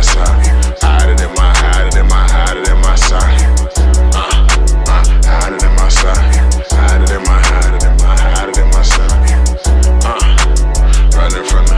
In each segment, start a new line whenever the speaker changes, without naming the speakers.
my sock. Hide it in my, hide it in my, hide it in my sock. Hide it in my sock. Hide it in my, hide it in my, hide it in my sock. Running from the.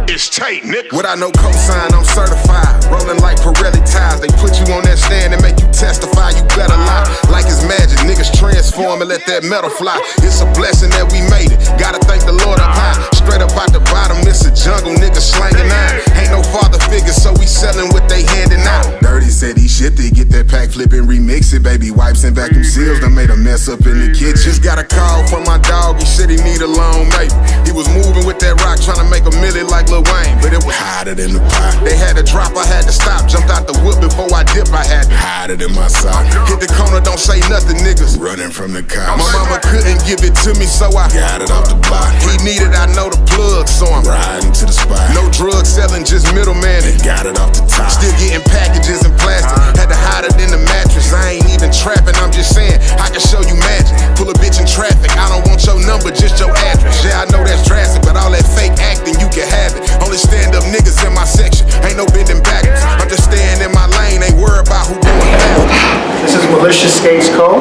It's Tate, nigga. Without no cosign, I'm certified. Rolling like Pirelli ties. They put you on that stand and make you testify. You better lie. Like it's magic, niggas transform and let that metal fly. It's a blessing that we made it. Gotta thank the Lord up high. Straight up out the bottom, it's a jungle, niggas slanging iron. Ain't no father figure, so we selling what they handing out. Dirty said he shipped it, get that pack, flip and remix it. Baby wipes and vacuum seals done made a mess up in the kitchen. Just got a call from my dog, he said he need a loan, maybe. He was moving with that rock, trying to make a million like Lil Wayne, but it was hotter than the pot. They had to drop, I had to stop. Jumped out the whip before I dip, I had to hide it in my sock. Hit the corner, don't say nothing, niggas. Running from the cops. My mama couldn't give it to me, so I got it off the block. He needed, I know the plug, so I'm riding to the spot. No drug selling, just middleman. They got it off the top. Still getting packages in plastic. Had to hide it in the mattress. I ain't even trapping, I'm just saying I can show you magic. Pull a bitch in traffic. I don't want your number, just your address. Yeah, I know that's drastic, but all that fake acting, you can have it. Only stand up niggas in my section. Ain't no bending backwards. I'm just staying in my lane. Ain't worried about who doing that.
This is Maliceous Skates Co.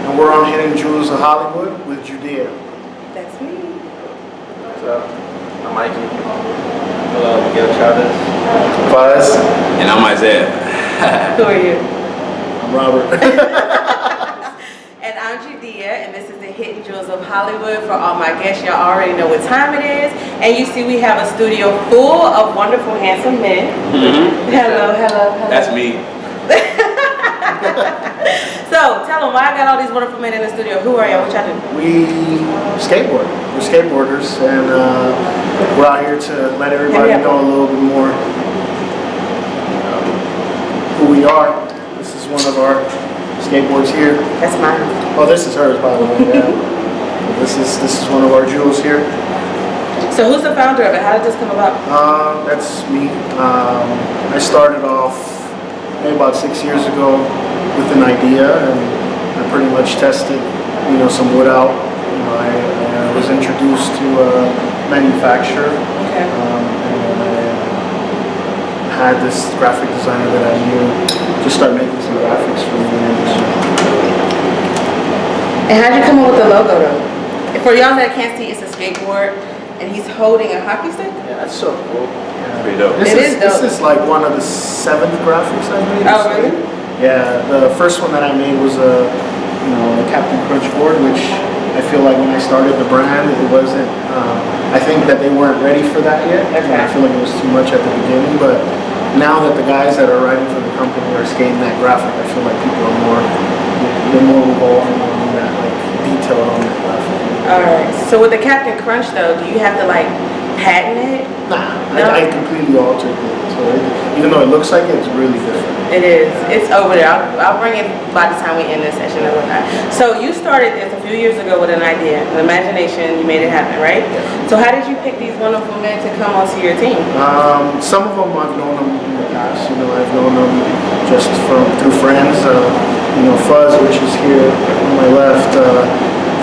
And we're on Hidden Jewels of Hollywood with Judea.
That's me.
What's up? I'm Mikey. Hello, Miguel Chavez.
Buzz.
And I'm Isaiah.
Who are you?
I'm Robert.
And I'm Judea, and this is the Hidden Jewels of Hollywood. For all my guests, y'all already know what time it is. And you see we have a studio full of wonderful, handsome men.
Mm-hmm.
Hello, hello, hello.
That's me.
So, tell them why I got all these wonderful men in the studio. Who are y'all? What y'all do?
We skateboard. We're skateboarders, and we're out here to let everybody know a little bit more who we are. This is one of our skateboards here.
That's mine.
Oh, this is hers, by the way. Yeah. This is one of our jewels here.
So, who's the founder of it? How did this come about?
That's me. I started off maybe about 6 years ago with an idea, and I pretty much tested, some wood out. I was introduced to a manufacturer,
Okay.
and I had this graphic designer that I knew just start making some graphics for me.
And how'd you come up with the logo, though? For y'all that can't see, it's a skateboard, and he's holding a hockey stick?
Yeah, that's so cool. Yeah.
Pretty dope.
It is dope.
This is like one of the 7th graphics I made.
Oh, really?
Yeah, the first one that I made was a Captain Crunch board, which I feel like when I started the brand, it wasn't. I think that they weren't ready for that yet.
Okay.
I feel like it was too much at the beginning, but now that the guys that are writing for the company are skating that graphic, I feel like people are more involved in that, like detail on that graphic.
All right. So with the Captain Crunch, though, do you have to like patent it?
Nah,
No?
I completely altered it. So even though it looks like it, it's really different.
It is. It's over there. I'll bring it by the time we end this session and whatnot. So you started this a few years ago with an idea, an imagination. You made it happen, right?
Yeah.
So how did you pick these wonderful men to come onto your team?
Some of them I've known them in the past. I've known them just through friends. Fuzz, which is here on my left,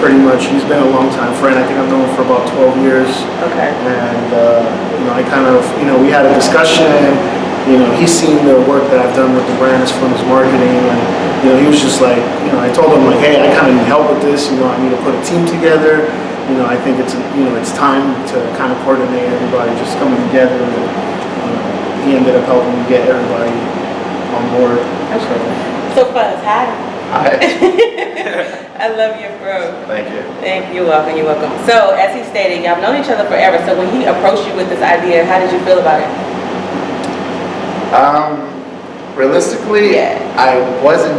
pretty much he's been a long time friend. I think I've known him for about 12 years.
Okay.
And I kind of, we had a discussion. He's seen the work that I've done with the brand as far as marketing, and he was just like, I told him like, hey, I kind of need help with this. I need to put a team together. I think it's time to kind of coordinate everybody just coming together. And he ended up helping me get everybody on board.
So Fuzz, hi.
Hi.
I love your bro.
Thank you.
Thank you. You're welcome. You're welcome. So as he stated, y'all known each other forever. So when he approached you with this idea, how did you feel about it?
Realistically, I wasn't,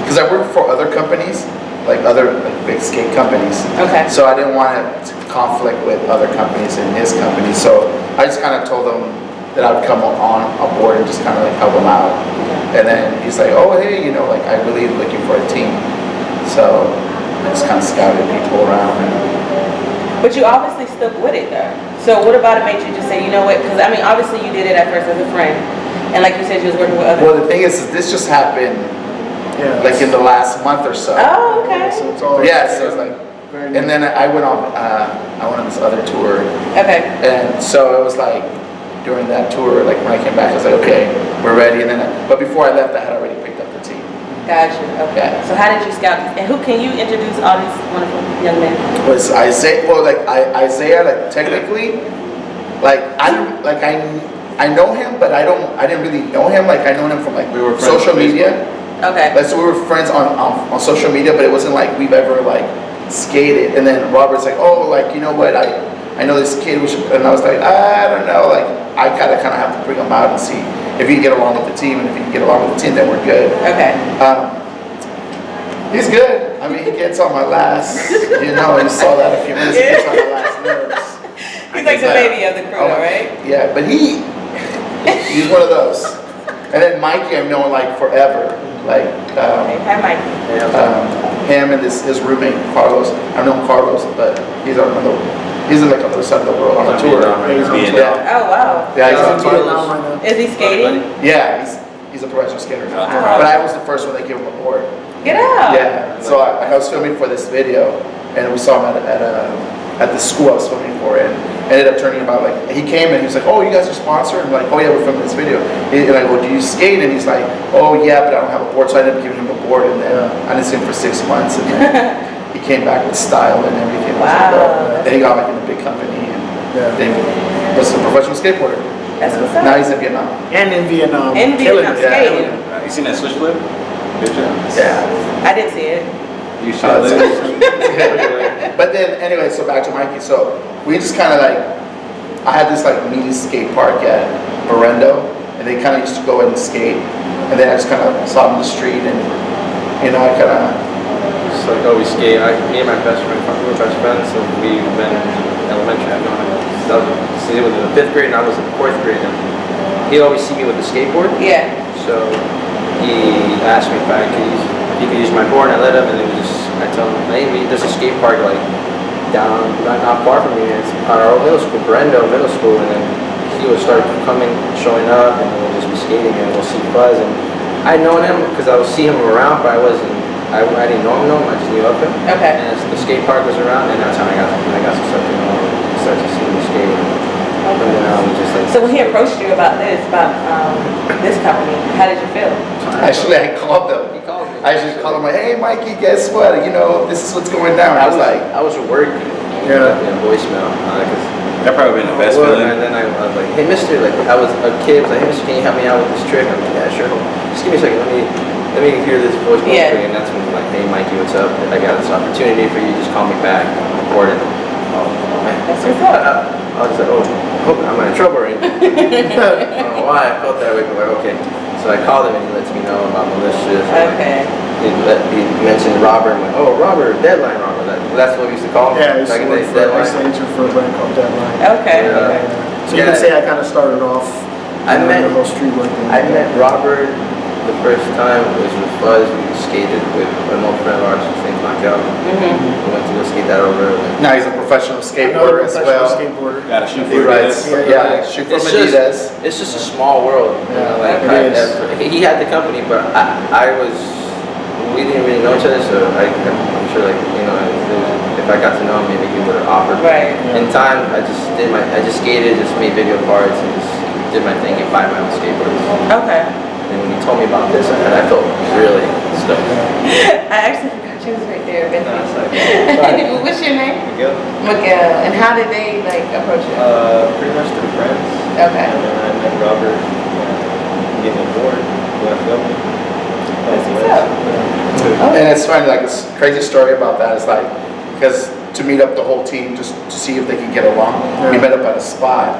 because I work for other companies, like other big skate companies.
Okay.
So I didn't want it to conflict with other companies and his company. So I just kind of told him that I would come on board and just kind of like help him out. And then he's like, oh, hey, I really looking for a team. So I just kind of scouted people around.
But you obviously stuck with it though. So what about it made you just say, you know what? Because obviously you did it at first as a friend. And like you said, you was working with others.
Well, the thing is this just happened like in the last month or so.
Oh, okay.
So it's all
So it's like, and then I went on this other tour.
Okay.
And so it was like, during that tour. Like when I came back, I was like, okay, we're ready. And then, but before I left, I had already picked up the team.
Gotcha. Okay.
Yeah.
So how did you scout this? And who can you introduce all these wonderful young men?
Was Isaiah? Well, like Isaiah, like technically, like I know him, but I didn't really know him. Like I know him from like
We were friends
social
on Facebook.
media.
Okay.
Like so we were friends on social media, but it wasn't like we've ever like skated. And then Robert's like, oh, like you know what, I know this kid, and I was like, I don't know, like I kind of have to bring him out and see if he can get along with the team, and if he can get along with the team, then we're good.
Okay.
He's good. I mean, he gets on my last, you know, you saw that a few minutes ago, he gets on my last nerves.
He's like the baby of the crew, right?
Yeah, but he's one of those. And then Mikey, I've known like forever. Like,
Hi, Mikey.
him and his roommate, Carlos. I've known Carlos, but he's in like on the other side of the world on a tour. Yeah.
Oh, wow.
Yeah, he's on tour.
Vietnam right now.
Is he skating?
Yeah, he's a professional skater now. But I was the first one that gave him a board.
Get out.
Yeah, so I was filming for this video, and we saw him at the school I was filming for, and ended up turning about like he came and he was like, oh, you guys are sponsored? I'm like, oh yeah, we're filming this video. And I go, do you skate? And he's like, oh yeah, but I don't have a board, so I ended up giving him a board, and then I didn't see him for 6 months, and then he came back with style and everything.
Wow.
Then he got like in a big company, and then was a professional skateboarder.
That's what's up.
Now he's in Vietnam.
And in Vietnam.
In
killing
Vietnam,
it.
skating.
You seen that switch flip? Good job.
Yeah.
I didn't see it.
You should live.
But then anyway, so back to Mikey. So we just kind of like, I had this like mini skate park at Berendo, and they kind of used to go in and skate, and then I just kind of saw them in the street, and you know, I kind of.
It's like, oh, we skate. Me and my best friend, we were best friends, so we've been in elementary. I've known him. So he was in the 5th grade, and I was in the 4th grade. And he'd always see me with the skateboard.
Yeah.
So he asked me if he could use my board, and I let him. And I told him, hey, there's a skate park like down, not far from here. It's on our old middle school, Berendo Middle School, and then he would start coming, showing up, and we'll just be skating, and we'll see Buzz. And I'd known him because I would see him around, but I didn't know him, I just knew of him.
Okay.
And the skate park was around, and that's how I got to start to see him skate. And then just like.
So when he approached you about this company, how did you feel?
Actually, I called them.
He called me.
I just called him like, hey, Mikey, guess what? You know, this is what's going down. I was like,
I was working.
Yeah.
In voicemail.
That probably been the best feeling.
And then I was like, hey, mister, like, I was a kid, I was like, hey, mister, can you help me out with this trick? I'm like, yeah, sure. Just give me a second, let me hear this voicemail thing. And that's when I'm like, hey, Mikey, what's up? I got this opportunity for you, just call me back, record it.
That's what's up.
I was like, oh, I hope I'm not in trouble or anything. I don't know why I felt that way, but like, okay. So I called him and he lets me know about Maliceous.
Okay.
He mentioned Robert. I'm like, oh, Robert, Deadline Robert. That's what we used to call him.
Yeah, I used
back
to
in the
work
day,
for, I used to
Deadline.
enter for a brand called Deadline.
Okay.
So you can say I kind of started off the whole street work thing.
I met Robert the first time was with Fuzz. We skated with an old friend of ours, his name's Knockout. We went to go skate that over.
now he's a professional skateboarder as well.
Skateboarder.
Gotta shoot
He
for
rides,
this.
yeah, shoot from Adidas.
It's just a small world. You know, like
it is.
he had the company, but we didn't really know each other, so I'm sure, like, you know, if I got to know him, maybe he would have offered.
Right.
In time, I just skated, just made video parts, and just did my thing and buy my own skateboards.
Okay.
And when you told me about this, I felt really stoked.
I actually forgot you was right there with
No, it's like,
me. What's your name?
Miguel,
Miguel. And how did they like approach you?
pretty much through friends.
Okay.
And then I met Robert, getting on board, left up.
That's what's up.
And it's funny, like this crazy story about that is like, because to meet up the whole team just to see if they can get along, we met up at a spot.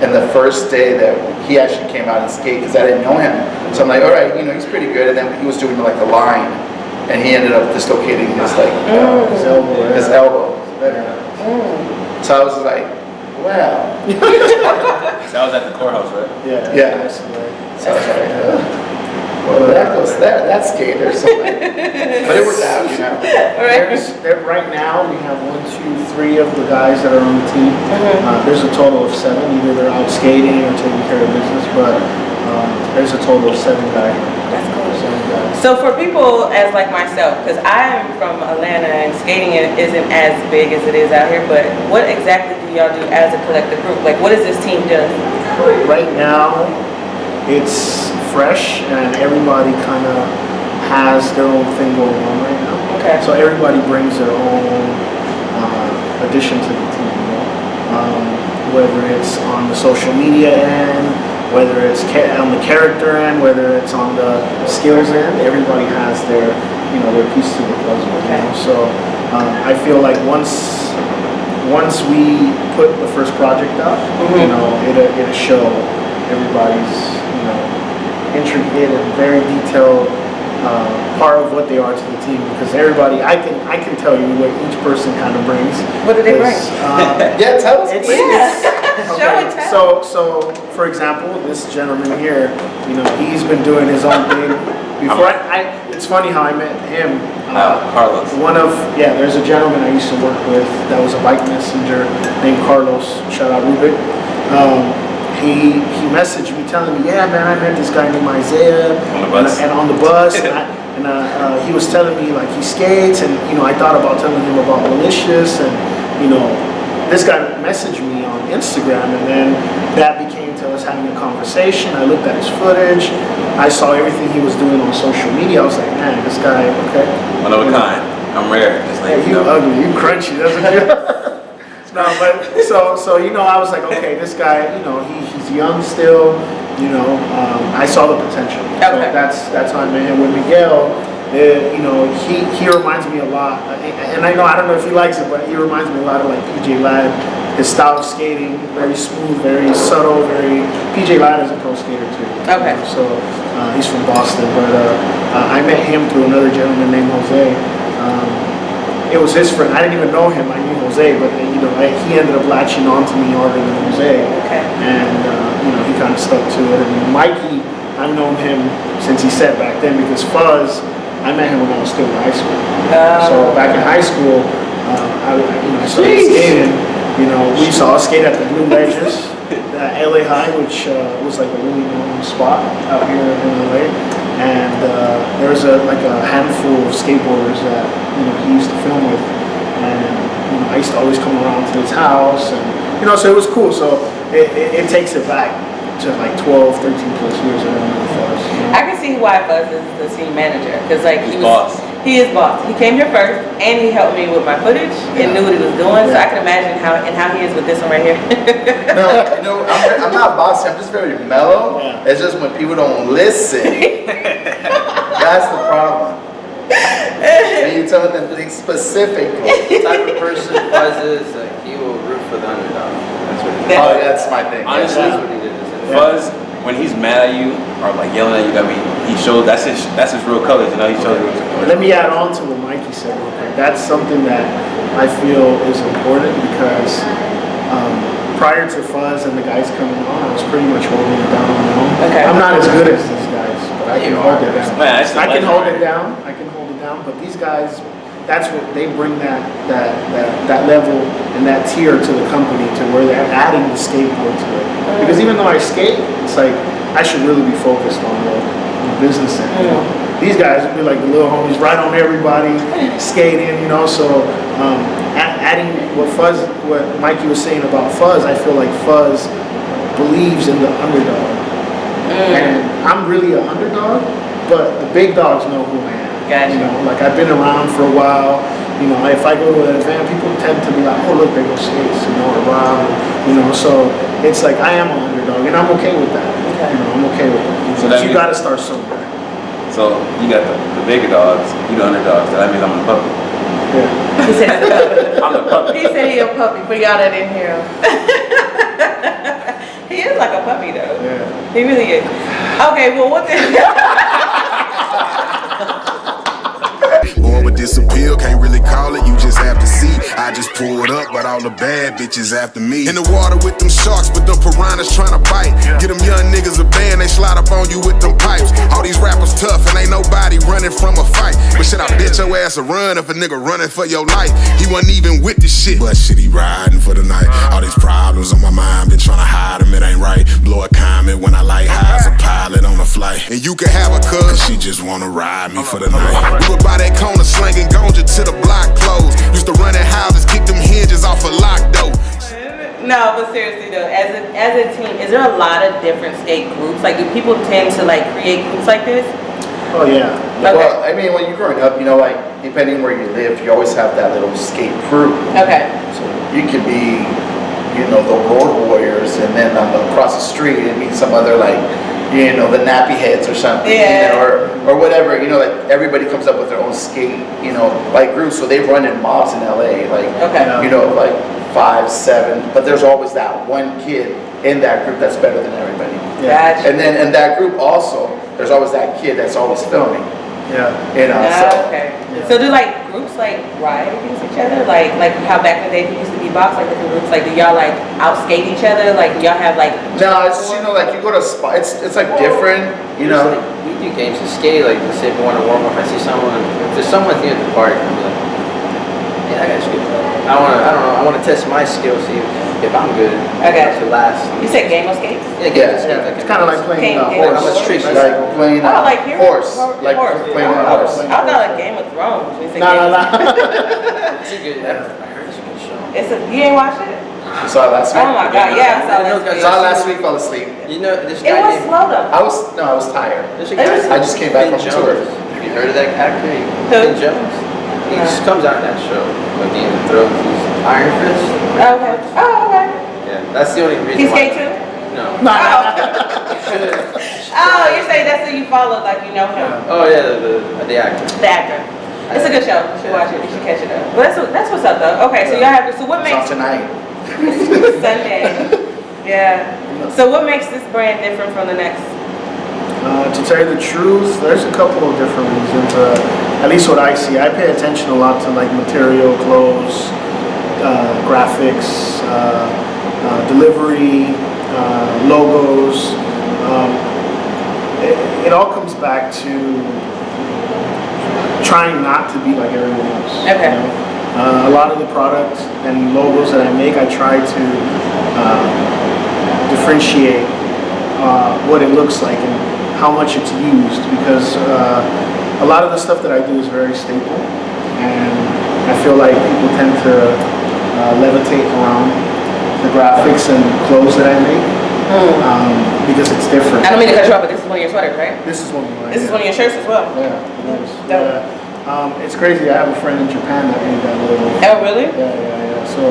And the first day that he actually came out and skated, because I didn't know him, so I'm like, all right, you know, he's pretty good. And then he was doing like a line, and he ended up dislocating his like his elbow. So I was like, wow.
That was at the courthouse, right?
Yeah. So I was like, well, that goes there. That's skate or something. But it worked out, you know.
Right now, we have 1, 2, 3 of the guys that are on the team. There's a total of 7. Either they're out skating or taking care of business, but there's a total of 7 guys.
That's cool. So for people as like myself, because I'm from Atlanta and skating isn't as big as it is out here, but what exactly do y'all do as a collective group? Like, what does this team do?
right now it's fresh and everybody kind of has their own thing going on right now.
Okay.
So everybody brings their own addition to the team. Whether it's on the social media end, whether it's on the character end, whether it's on the skills end, everybody has their piece to the puzzle.
Okay.
So I feel like once we put the first project up, it'll show everybody's intricate and very detailed part of what they are to the team, because everybody, I can tell you what each person kind of brings.
What do they bring?
Yeah, tell us.
Show and tell.
So for example, this gentleman here, he's been doing his own thing. Before it's funny how I met him.
Carlos.
There's a gentleman I used to work with that was a bike messenger named Carlos. Shout out Rubik. He messaged me telling me, yeah, man, I met this guy named Isaiah on the bus, and he was telling me like he skates, and I thought about telling him about Maliceous, and this guy messaged me on Instagram, and then that became to us having a conversation. I looked at his footage, I saw everything he was doing on social media. I was like, man, this guy, okay,
One of a kind. I'm rare. Just like,
you ugly, you crunchy, doesn't you? No, but so I was like, okay, this guy, he's young still, I saw the potential. So
Okay.
that's how I met him with Miguel. He reminds me a lot, and I don't know if he likes it, but he reminds me a lot of like PJ Ladd. His style of skating, very smooth, very subtle, PJ Ladd is a pro skater too.
Okay.
So he's from Boston, but I met him through another gentleman named Jose. It was his friend. I didn't even know him. I knew Jose, but he ended up latching onto me harder than Jose.
Okay.
And he kind of stuck to it. And Mikey, I've known him since he said back then, because Fuzz, I met him when I was still in high school. So back in high school, I started skating. We saw skate at the Blue Ledges, LA High, which was like a really known spot out here in LA. And there was a handful of skateboarders that he used to film with, and I used to always come around to his house, and so it was cool. So it takes it back to like 12, 13 plus years ago with Fuzz.
I can see why Buzz is the team manager, because like
He's boss.
He is boss. He came here first, and he helped me with my footage and knew what he was doing. So I can imagine how he is with this one right here.
No, I'm not bossy. I'm just very mellow.
Yeah.
It's just when people don't listen, that's the problem. When you tell them things specifically.
The type of person Buzz is, like, he will root for the underdog. That's what he
Oh, that's my thing.
Honestly,
That's what he did.
Fuzz, when he's mad at you or like yelling at you, he shows that's his real colors. He shows you.
Let me add on to what Mikey said real quick. That's something that I feel is important, because prior to Fuzz and the guys coming on, I was pretty much holding it down on my own.
Okay.
I'm not as good as these guys, but I can hold it down.
Man, that's
I can hold it
legendary.
down. But these guys, that's what they bring, that level and that tier to the company, to where they're adding the skateboard to it. Because even though I skate, it's like I should really be focused on the business end. These guys would be like the little homies, right on everybody, skating, So adding what Mikey was saying about Fuzz, I feel like Fuzz believes in the underdog, and I'm really an underdog, but the big dogs know who I am.
Gotcha.
Like I've been around for a while. If I go to an event, people tend to be like, "Oh, look, they go skates," or Rob, So it's like I am an underdog, and I'm okay with that. I'm okay with it.
So
But
that
you
means-
got to start somewhere.
So you got the bigger dogs, you the underdogs. So that means I'm the puppy.
Yeah.
He said he's a puppy.
I'm the puppy.
He said he a puppy, for y'all that didn't hear him. He is like a puppy though.
Yeah.
He really is. Okay, well what the
Born with this appeal, can't really call it, you just have to see. I just pulled up, but all the bad bitches after me. In the water with them sharks, but them piranhas trying to bite. Get them young niggas a band, they slide up on you with them pipes. All these rappers tough, and ain't nobody running from a fight. But shit, I bet your ass a run if a nigga running for your life. He wasn't even with the shit, but shit, he riding for the night. All these problems on my mind, been trying to hide them, it ain't right. Blow a comment when I like high as a pilot on a flight. And you can have a cuz, she just wanna ride me for the night. We would buy that corner slanging ganja till the block closed. Used to run in houses, kick them hinges off a lock door.
No, but seriously though, as a team, is there a lot of different skate groups? Like, do people tend to like create groups like this?
Oh yeah.
Okay.
Well, I mean, when you're growing up, you know, like depending where you live, you always have that little skate crew.
Okay.
So you could be, you know, the Road Warriors, and then across the street it'd be some other like, you know, the Nappy Heads or something,
Yeah.
you know, or whatever. You know, like everybody comes up with their own skate, you know, like groups. So they run in mobs in LA, like,
Okay.
you know, like 5, 7. But there's always that one kid in that group that's better than everybody.
Gotcha.
And then in that group also, there's always that kid that's always filming.
Yeah.
You know, so.
Okay.
Yeah.
So do like groups like ride against each other? Like how back in the day people used to be box, like different groups, like do y'all like outskate each other? Like do y'all have like
No, it's, you know, like you go to a spot, it's like different, you know.
Like, we do games of skate, like let's say if we want to warm up, I see someone, if there's someone near the park, I'm like, yeah, that guy's good. I don't know, I want to test my skills, see if I'm good.
Okay.
To last.
you said game of skates?
Yeah, games of skate.
Yeah. It's kind of like playing
Game-
horse.
I'm a
street
Like playing
Oh, like Hero?
horse, like
Horse.
playing a
Oh,
horse.
I thought like Game of Thrones. When you said
No,
Game
no,
of-
no.
It's a good, I heard it's a good show.
It's a, you ain't watched it?
You saw it last week?
Oh my god, yeah, I saw
I know
that.
guys-
Saw it last week, fell asleep.
You know, this
It
guy
was
named,
slow though.
I was tired.
there's a
It was-
guy
I just came back
Finn
from tour.
Jones. Have you heard of that actor?
Who?
Finn Jones. He just comes out in that show, like Game of Thrones. He's Iron Fist.
Okay. Oh, okay.
Yeah, that's the only reason.
He
why-
skate too?
No.
No,
Oh, you're saying that's who you follow, like you know him.
Oh yeah, the actor.
The actor. It's a good show. You should watch it. You should catch it up. Well, that's what's up though. Okay, so y'all have to. So what
It's on
makes
tonight.
Sunday? Yeah. So what makes this brand different from the next?
To tell you the truth, there's a couple of different reasons. At least what I see, I pay attention a lot to like material, clothes, graphics, delivery, logos. It all comes back to trying not to be like everyone else.
Okay.
You know? A lot of the products and logos that I make, I try to differentiate what it looks like and how much it's used, because a lot of the stuff that I do is very staple, and I feel like people tend to levitate around the graphics and clothes that I make because it's different.
I don't mean to cut you off, but this is one of your sweaters, right?
This is one of mine.
This is one of your shirts as well.
Yeah, it is.
Dope.
Yeah. It's crazy. I have a friend in Japan that made that logo.
Oh, really?
Yeah. So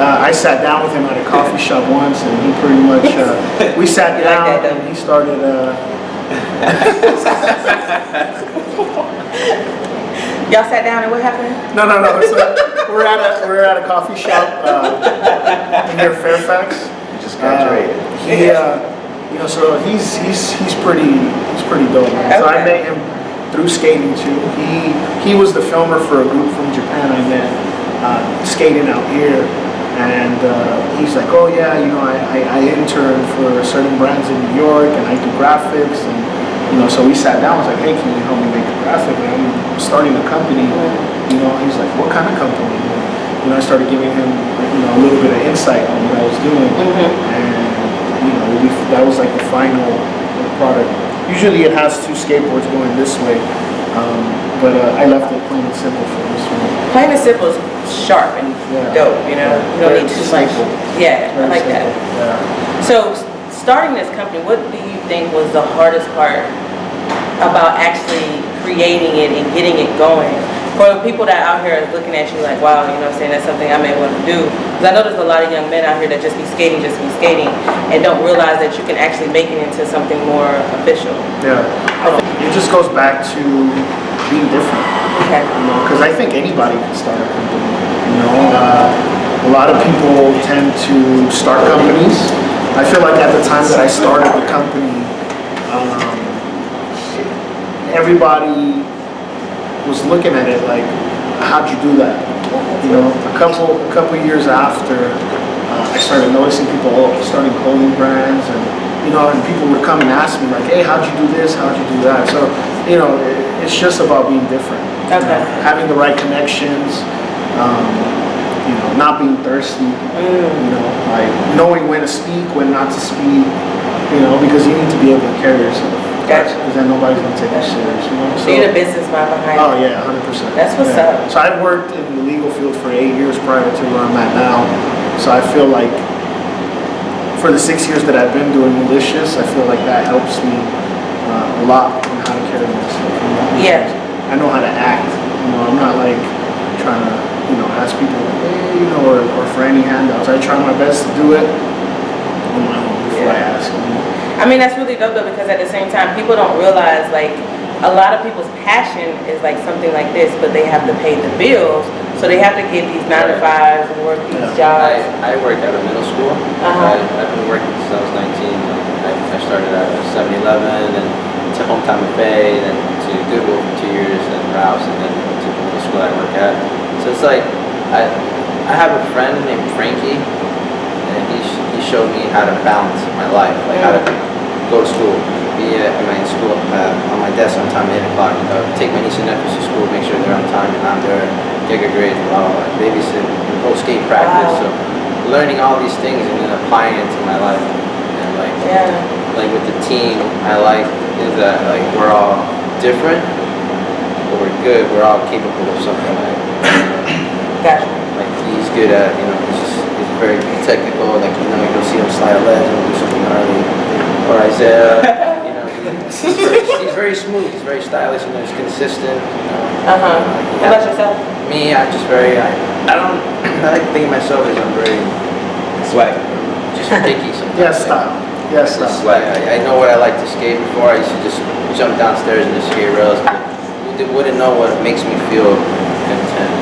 I sat down with him at a coffee shop once, and he pretty much we sat
You like
down
that, though?
and he started.
Y'all sat down and what happened?
No. So we're at a coffee shop near Fairfax.
You just graduated.
So he's pretty dope, man. So I
Okay.
met him through skating too. He was the filmer for a group from Japan I met skating out here, and he's like, oh yeah, I intern for certain brands in New York, and I do graphics, and so we sat down. I was like, hey, can you help me make a graphic? And I'm starting a company. He's like, what kind of company? And I started giving him a little bit of insight on what I was doing, and that was like the final product. Usually it has 2 skateboards going this way, but I left it plain and simple for this one.
Plain and simple is sharp and dope, you don't need too much. Yeah, I like that.
Yeah.
So starting this company, what do you think was the hardest part about actually creating it and getting it going? For the people that out here are looking at you like, wow, that's something I may want to do. Because I know there's a lot of young men out here that just be skating, and don't realize that you can actually make it into something more official.
Yeah. It just goes back to being different.
Okay.
Because I think anybody can start a company. A lot of people tend to start companies. I feel like at the time that I started the company, everybody was looking at it like, how'd you do that? A couple years after, I started noticing people starting clothing brands, and people would come and ask me like, hey, how'd you do this? How'd you do that? So, it's just about being different.
Okay.
Having the right connections, not being thirsty, like knowing when to speak, when not to speak, because you need to be able to carry yourself.
Gotcha.
Because then nobody's going to take you serious,
So you're the business mind behind
Oh
it.
yeah, 100%.
That's what's
Yeah.
up.
So I've worked in the legal field for 8 years prior to where I'm at now. So I feel like for the 6 years that I've been doing Malicious, I feel like that helps me a lot on how to carry myself.
Yeah.
I know how to act. I'm not like trying to, ask people, hey, or for any handouts. I try my best to do it on my own before I ask.
I mean, that's really dope though, because at the same time, people don't realize like a lot of people's passion is like something like this, but they have to pay the bills, so they have to get these 9 to 5s and work these jobs.
I worked at a middle school. I've been working since I was 19. I started at 7-Eleven, and then to Hometown Buffet, then to Goodwill for 2 years, and Ralph's, and then to the middle school I work at. So it's like I have a friend named Frankie, and he showed me how to balance my life, like how to go to school, be at my school on my desk on time at 8 o'clock, take my niece and nephews to school, make sure they're on time and I'm there, get good grades, blah, blah, blah, babysit, whole skate practice. So learning all these things and then applying it to my life. And like with the team, I like is that like we're all different, but we're good. We're all capable of something.
Gotcha.
Like he's good at, he's very technical. Like you'll see him slide a ledge and do something gnarly. Or Isaiah, he's very smooth. He's very stylish. He's consistent.
How about yourself?
Me, I'm just very. I like to think of myself as I'm very
Swag.
just picky sometimes.
Style. Yes,
Just
style.
swag. I know what I like to skate. Before I used to just jump downstairs and just skate rails, but wouldn't know what makes me feel content.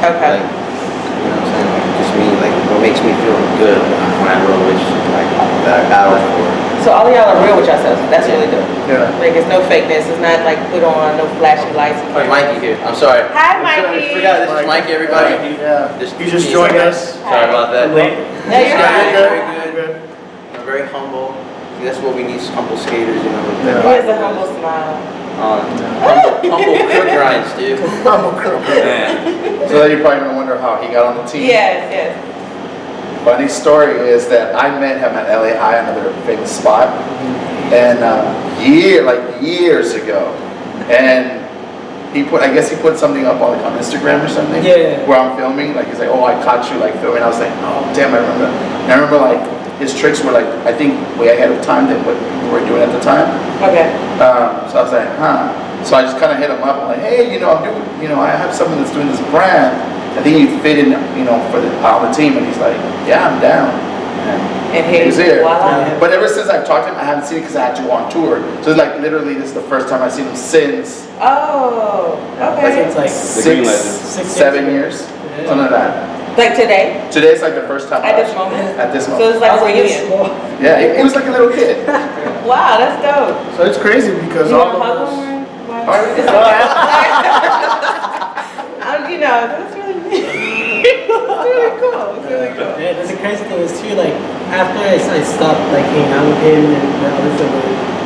Okay.
Like, you know what I'm saying? Like, just me, like what makes me feel good when I roll, which like that I battle for.
So all of y'all are real with yourselves. That's really good.
Yeah.
Like it's no fakeness. It's not like put on no flashy lights.
Oh, Mikey here. I'm sorry.
Hi,
I
Mikey.
forgot this is Mikey, everybody.
Yeah. You just joined us.
Sorry about that.
No, you're
Very
fine.
good. I'm very humble. That's what we need, humble skaters,
Yeah.
He has a humble smile.
Humble crook grinds, dude.
Man.
So then you're probably gonna wonder how he got on the team.
Yes.
Funny story is that I met him at LA High, another famous spot, and years ago, and I guess he put something up on Instagram or something.
Yeah.
Where I'm filming, like he's like, oh, I caught you like filming. I was like, oh damn, I remember. And I remember like his tricks were like I think way ahead of time than what people were doing at the time.
Okay.
So I was like, huh. So I just kind of hit him up. I'm like, hey, I'm doing, I have someone that's doing this brand. I think you fit in, for on the team. And he's like, yeah, I'm down.
And
he's here.
Voila.
But ever since I've talked to him, I haven't seen it because I had to go on tour. So it's like literally this is the first time I've seen him since.
Oh, okay.
It's like
7 years, something like that.
Like today?
Today's like the first time.
At this moment?
At this
So
moment.
it's like a reunion.
Yeah, he was like a little kid.
Wow, that's dope.
So it's crazy because
You
all
want to
of
hug
us.
him? That's really cool. It's really cool.
Yeah, the crazy thing is too, like, after I stopped, like, hanging out with him and the other fellow,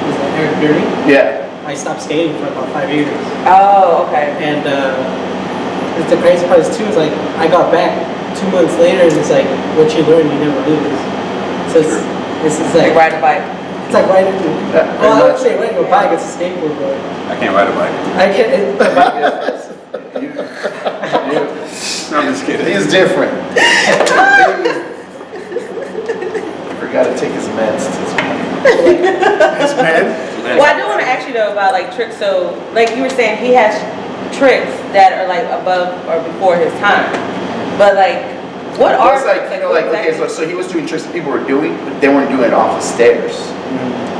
was like Eric Beardy,
Yeah.
I stopped skating for about 5 years.
Oh, okay.
And the crazy part is too, is like, I got back 2 months later and it's like, what you learn, you never lose. So it's
Like
like,
ride a bike.
it's like riding,
Yeah,
well, I
pretty
would say riding a bike, it's a skateboard, but
I can't ride a bike.
I can't, it's a bike.
No, I'm just kidding.
He's different. Forgot to take his meds.
His man.
Well, I do want to ask you though about like tricks. So, like you were saying, he has tricks that are like above or before his time. But like, what are
It's like, okay, so he was doing tricks that people were doing, but they weren't doing it off the stairs.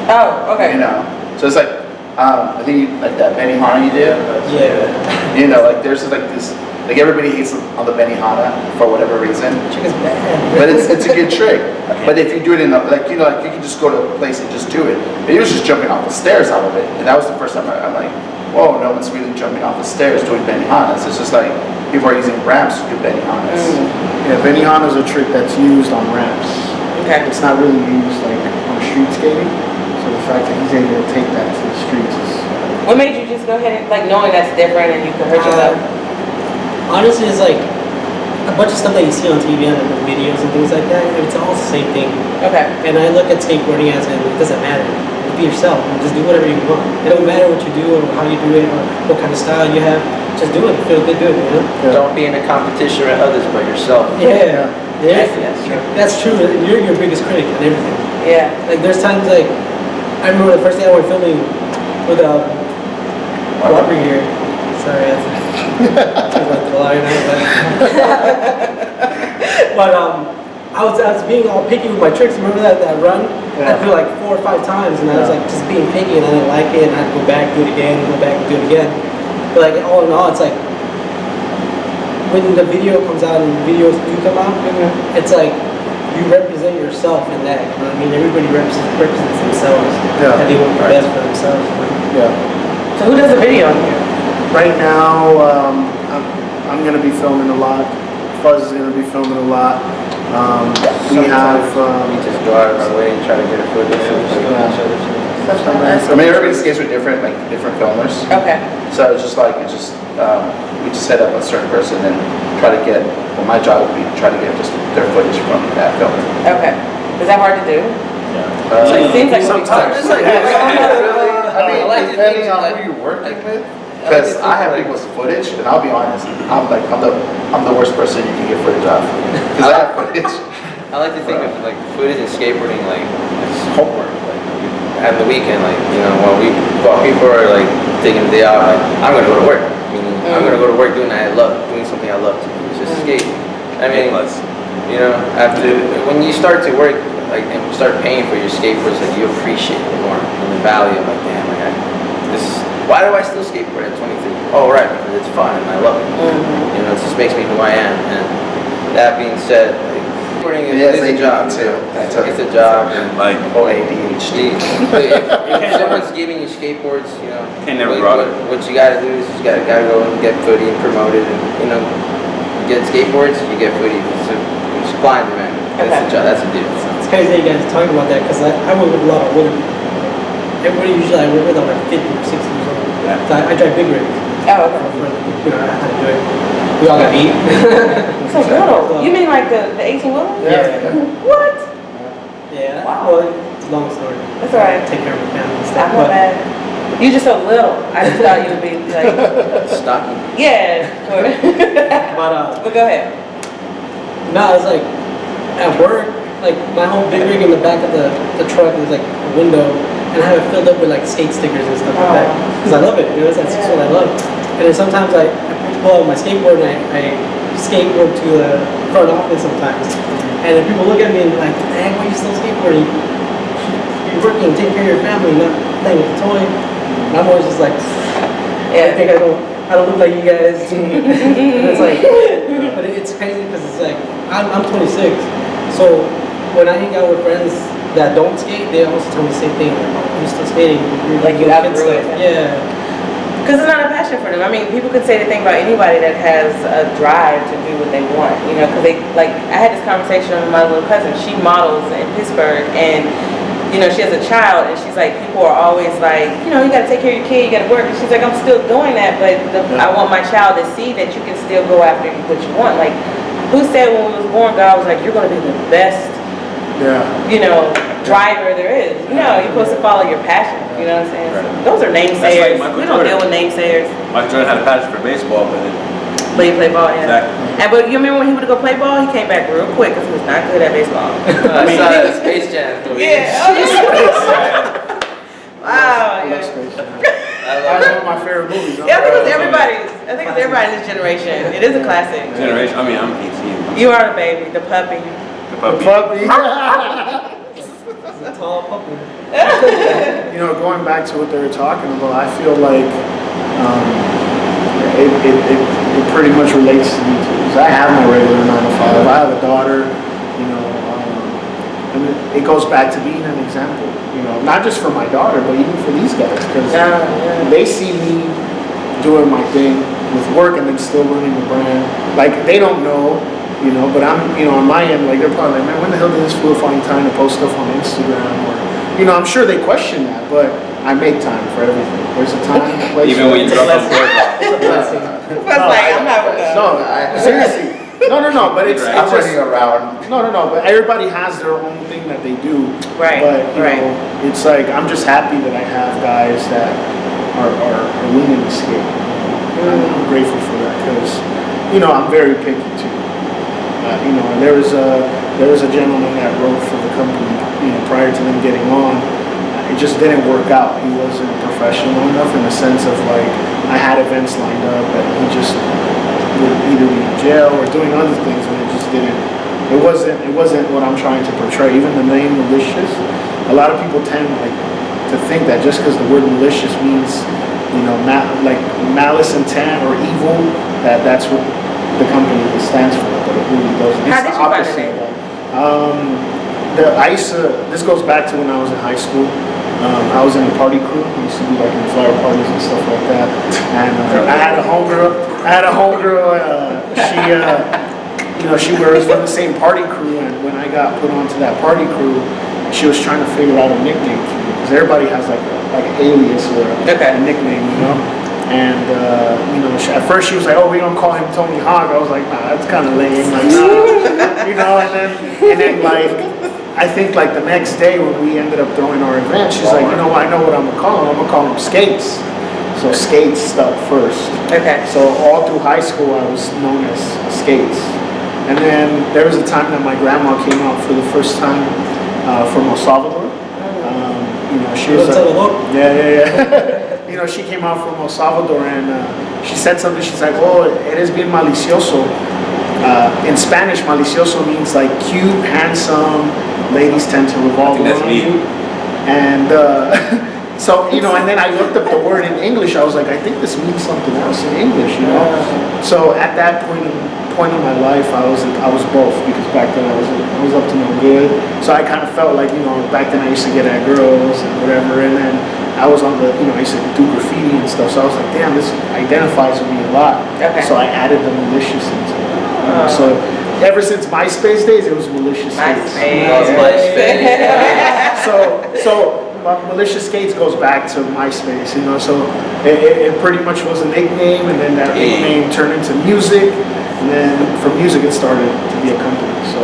Oh, okay.
So it's like, I think like that Benihana you did.
Yeah.
Like there's like this, like everybody hates on the Benihana for whatever reason.
Trick is bad.
But it's a good trick. But if you do it in like you can just go to a place and just do it. But he was just jumping off the stairs out of it, and that was the first time I'm like, whoa, no one's really jumping off the stairs doing Benihanas. It's just like people are using ramps to do Benihanas.
Yeah, Benihana is a trick that's used on ramps.
Okay.
It's not really used like on street skating. So the fact that he's able to take that to the streets is.
What made you just go ahead and like knowing that's different and you could hurt yourself?
Honestly, it's like a bunch of stuff that you see on TV and the videos and things like that. It's all the same thing.
Okay.
And I look at skateboarding as it doesn't matter. Just be yourself. Just do whatever you want. It don't matter what you do or how you do it or what kind of style you have. Just do it. Feel good doing it.
Don't be in a competition with others but yourself.
Yeah.
Yes.
That's true. You're your biggest critic and everything.
Yeah.
Like there's times like I remember the first day I went filming with Robert here. Sorry, that's like the line but I was being all picky with my tricks. Remember that run? I had to do like 4 or 5 times, and I was like just being picky, and I didn't like it, and I had to go back, do it again, go back and do it again. But like all in all, it's like when the video comes out and videos do come out, it's like you represent yourself in that. You know what I mean? Everybody represents themselves.
Yeah.
And they want the best for themselves.
Yeah.
So who does the video on here?
Right now, I'm going to be filming a lot. Fuzz is going to be filming a lot. We have.
We just go out of our way and try to get a footage of
I mean, everybody's skates are different, like different filmers.
Okay.
So it's just like, we just hit up a certain person and try to get, well, my job would be to try to get just their footage from that filmer.
Okay. Is that hard to do?
Yeah.
It seems like
sometimes.
It's like,
I mean,
I like to
depending
think
on
like-
who you're working with. Because I have people's footage, and I'll be honest, I'm the worst person you can get footage of. Because I have footage.
I like to think of like footage and skateboarding like it's homework. Like at the weekend, like while people are like taking the day off, like I'm gonna go to work. Meaning I'm gonna go to work doing something I love to do, which is skate. I mean, after when you start to work like and start paying for your skateboards, like you appreciate it more and the value of like damn, like why do I still skateboard at 23? Oh right, because it's fun and I love it. It just makes me who I am. And that being said, like skateboarding is a job too. It's a job and
Like
ADHD. if someone's giving you skateboards,
Can't never brought it.
what you gotta do is you gotta go and get footy and promoted and you get skateboards, you get footy. So supply and demand. That's a job. That's a deal.
It's crazy that you guys are talking about that because I work with a lot of older people. Everybody usually I work with are like 50 or 60 years old.
Yeah.
So I drive big rigs.
Oh, okay.
I had to do it. We all got to eat.
So little. You mean like the 18-wheeler?
Yeah.
What?
Yeah.
Wow.
Well, it's a long story.
That's all right.
Take care of my family and
I
stuff.
know that. You're just so little. I just thought you would be like,
Stocky.
yeah. But go ahead.
No, it's like at work, like my whole big rig in the back of the truck is like a window, and I have it filled up with like skate stickers and stuff like that because I love it. It's that's what I love. And then sometimes I pull out my skateboard and I skateboard to the front office sometimes, and then people look at me and like, "Hey, why are you still skateboarding? You're working, taking care of your family, not playing with the toy." And I'm always just like, I think I don't look like you guys. And it's like, but it's crazy because it's like I'm 26, so when I hang out with friends that don't skate, they also tell me the same thing. Like, oh, you're still skating.
Like you
doing kid
outgrew it.
stuff. Yeah.
Because it's not a passion for them. I mean, people could say the thing about anybody that has a drive to do what they want, because they, like, I had this conversation with my little cousin. She models in Pittsburgh, and, she has a child, and she's like, people are always like, you got to take care of your kid, you got to work. And she's like, I'm still doing that, but I want my child to see that you can still go after what you want. Like, who said when we was born, God was like, you're going to be the best, driver there is. You're supposed to follow your passion. You know what I'm saying?
Right.
So those are naysayers.
Like
We don't deal with naysayers.
Michael Jordan had a passion for baseball, but
But he played ball, yeah.
Exactly.
But you remember when he would go play ball? He came back real quick because he was not good at baseball.
I saw that Space Jam.
Yeah. Wow.
I love
Yeah.
Space Jam.
I
That's
love
one of my favorite movies.
Yeah, I think it's everybody's. I think it's everybody in this generation. It is a classic.
generation. I mean, I'm 18.
You are the baby, the puppy.
The puppy.
It's a tall puppy.
Going back to what they were talking about, I feel like it pretty much relates to me too. Because I have my regular 9 to 5. I have a daughter. And it goes back to being an example. Not just for my daughter, but even for these guys, because they see me doing my thing with work and then still running the brand. Like they don't know. But I'm, on my end, like they're probably like, man, when the hell did this fool find time to post stuff on Instagram? Or, I'm sure they question that, but I make time for everything. There's a time and a place.
Even when you drop off work.
That's like, I'm not with that.
Seriously. No, but it's
I'm
just,
running around.
No, but everybody has their own thing that they do.
Right,
But,
right.
It's like, I'm just happy that I have guys that are willing to skate. I'm grateful for that because, I'm very picky too. You know, and there was a gentleman that wrote for the company, you know, prior to them getting on. It just didn't work out. He wasn't professional enough in the sense of like I had events lined up and he just would either be in jail or doing other things, and it just didn't. It wasn't what I'm trying to portray. Even the name malicious, a lot of people tend like to think that just because the word malicious means, you know, like malice, intent, or evil, that's what the company stands for, but it really doesn't.
How did you find the name?
This goes back to when I was in high school. I was in a party crew. We used to do like in flower parties and stuff like that. And I had a homegirl. She, you know, she was from the same party crew. And when I got put onto that party crew, she was trying to figure out a nickname for me because everybody has like an alias or a nickname, you know. And you know, at first she was like, "Oh, we're gonna call him Tony Hawk." I was like, "Nah, that's kind of lame." Like, nah. You know. And then like, I think like the next day when we ended up throwing our event, she's like, "You know what? I know what I'm gonna call him. I'm gonna call him Skates." So Skates stuck first.
Okay.
So all through high school, I was known as Skates. And then there was a time that my grandma came out for the first time from El Salvador. You know, she was yeah. You know, she came out from El Salvador and she said something. She's like, "Oh, eres bien malicioso." In Spanish, malicioso means like cute, handsome. Ladies tend to revolve around you. And so, you know, and then I looked up the word in English. I was like, I think this means something else in English, you know. So at that point in my life, I was both, because back then I was up to no good. So I kind of felt like, you know, back then I used to get at girls and whatever, and then I was on the, you know, I used to do graffiti and stuff. So I was like, damn, this identifies with me a lot. Okay. So I added the malicious into it. So ever since MySpace days, it was Maliceous Skates. So Maliceous Skates goes back to MySpace, you know. So it pretty much was a nickname, and then that nickname turned into music, and then from music it started to be a company. So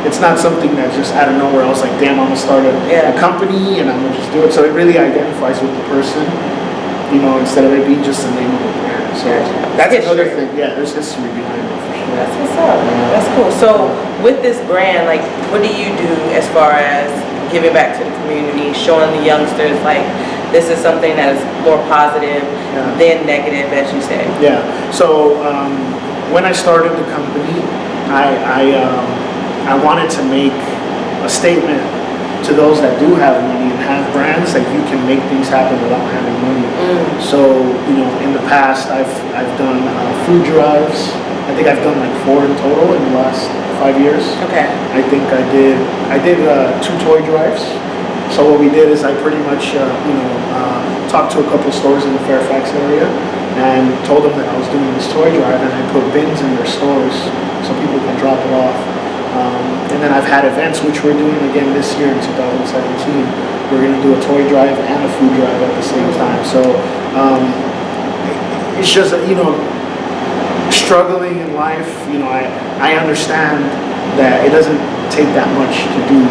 it's not something that just out of nowhere I was like, damn, I'm gonna start a company and I'm gonna just do it. So it really identifies with the person, you know, instead of it being just the name of the brand. So that's another thing. Yeah, there's history behind it for sure.
That's what's up. That's cool. So with this brand, like, what do you do as far as giving back to the community, showing the youngsters like this is something that is more positive than negative, as you say?
Yeah. So when I started the company, I wanted to make a statement to those that do have money and have brands that you can make things happen without having money. So, you know, in the past I've done food drives. I think I've done like 4 in total in the last 5 years.
Okay.
I think I did 2 toy drives. So what we did is I pretty much talked to a couple stores in the Fairfax area and told them that I was doing this toy drive, and I put bins in their stores so people can drop it off. And then I've had events, which we're doing again this year in 2017. We're going to do a toy drive and a food drive at the same time. So it's just, you know, struggling in life, you know, I understand that it doesn't take that much to do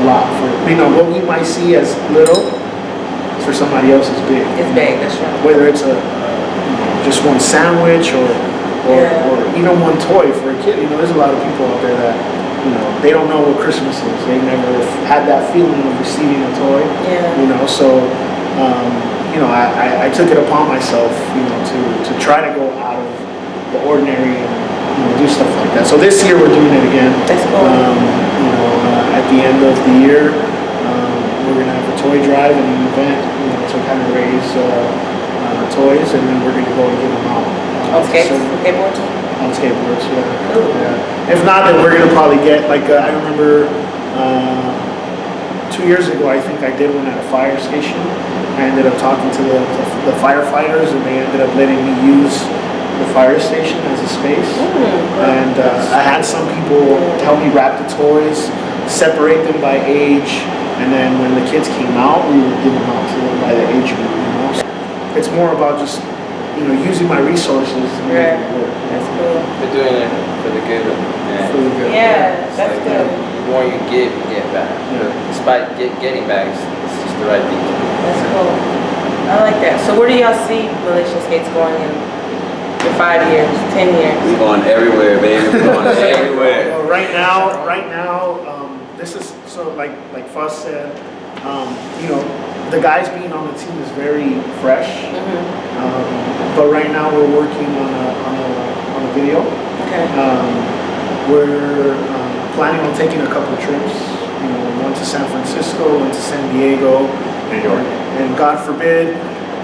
a lot for, you know, what we might see as little, for somebody else is big.
It's big, that's right.
Whether it's just one sandwich or even one toy for a kid. You know, there's a lot of people out there that, you know, they don't know what Christmas is. They never had that feeling of receiving a toy. Yeah. You know, so you know, I took it upon myself, you know, to try to go out of the ordinary and, you know, do stuff like that. So this year we're doing it again.
That's cool.
You know, at the end of the year, we're gonna have a toy drive and an event, you know, to kind of raise toys, and then we're gonna go and give them out.
On skateboards?
On skateboards, yeah.
Cool.
Yeah. If not, then we're gonna probably get like I remember 2 years ago, I think I did one at a fire station. I ended up talking to the firefighters, and they ended up letting me use the fire station as a space. And I had some people help me wrap the toys, separate them by age, and then when the kids came out, we would give them out to them by the age group. You know, so it's more about just, you know, using my resources to make it work.
That's cool.
We're doing it for the good.
For the good.
Yeah, that's
like,
good.
The more you give, you get back.
Yeah.
Despite getting back, it's just the right thing to do.
That's cool. I like that. So where do y'all see Maliceous Skates going in In 5 years, 10 years?
We going everywhere, baby. We going everywhere.
Well, right now, this is so like Fuss said, you know, the guys being on the team is very fresh. But right now we're working on a video.
Okay.
We're planning on taking a couple of trips. You know, one to San Francisco, one to San Diego,
New York.
and God forbid,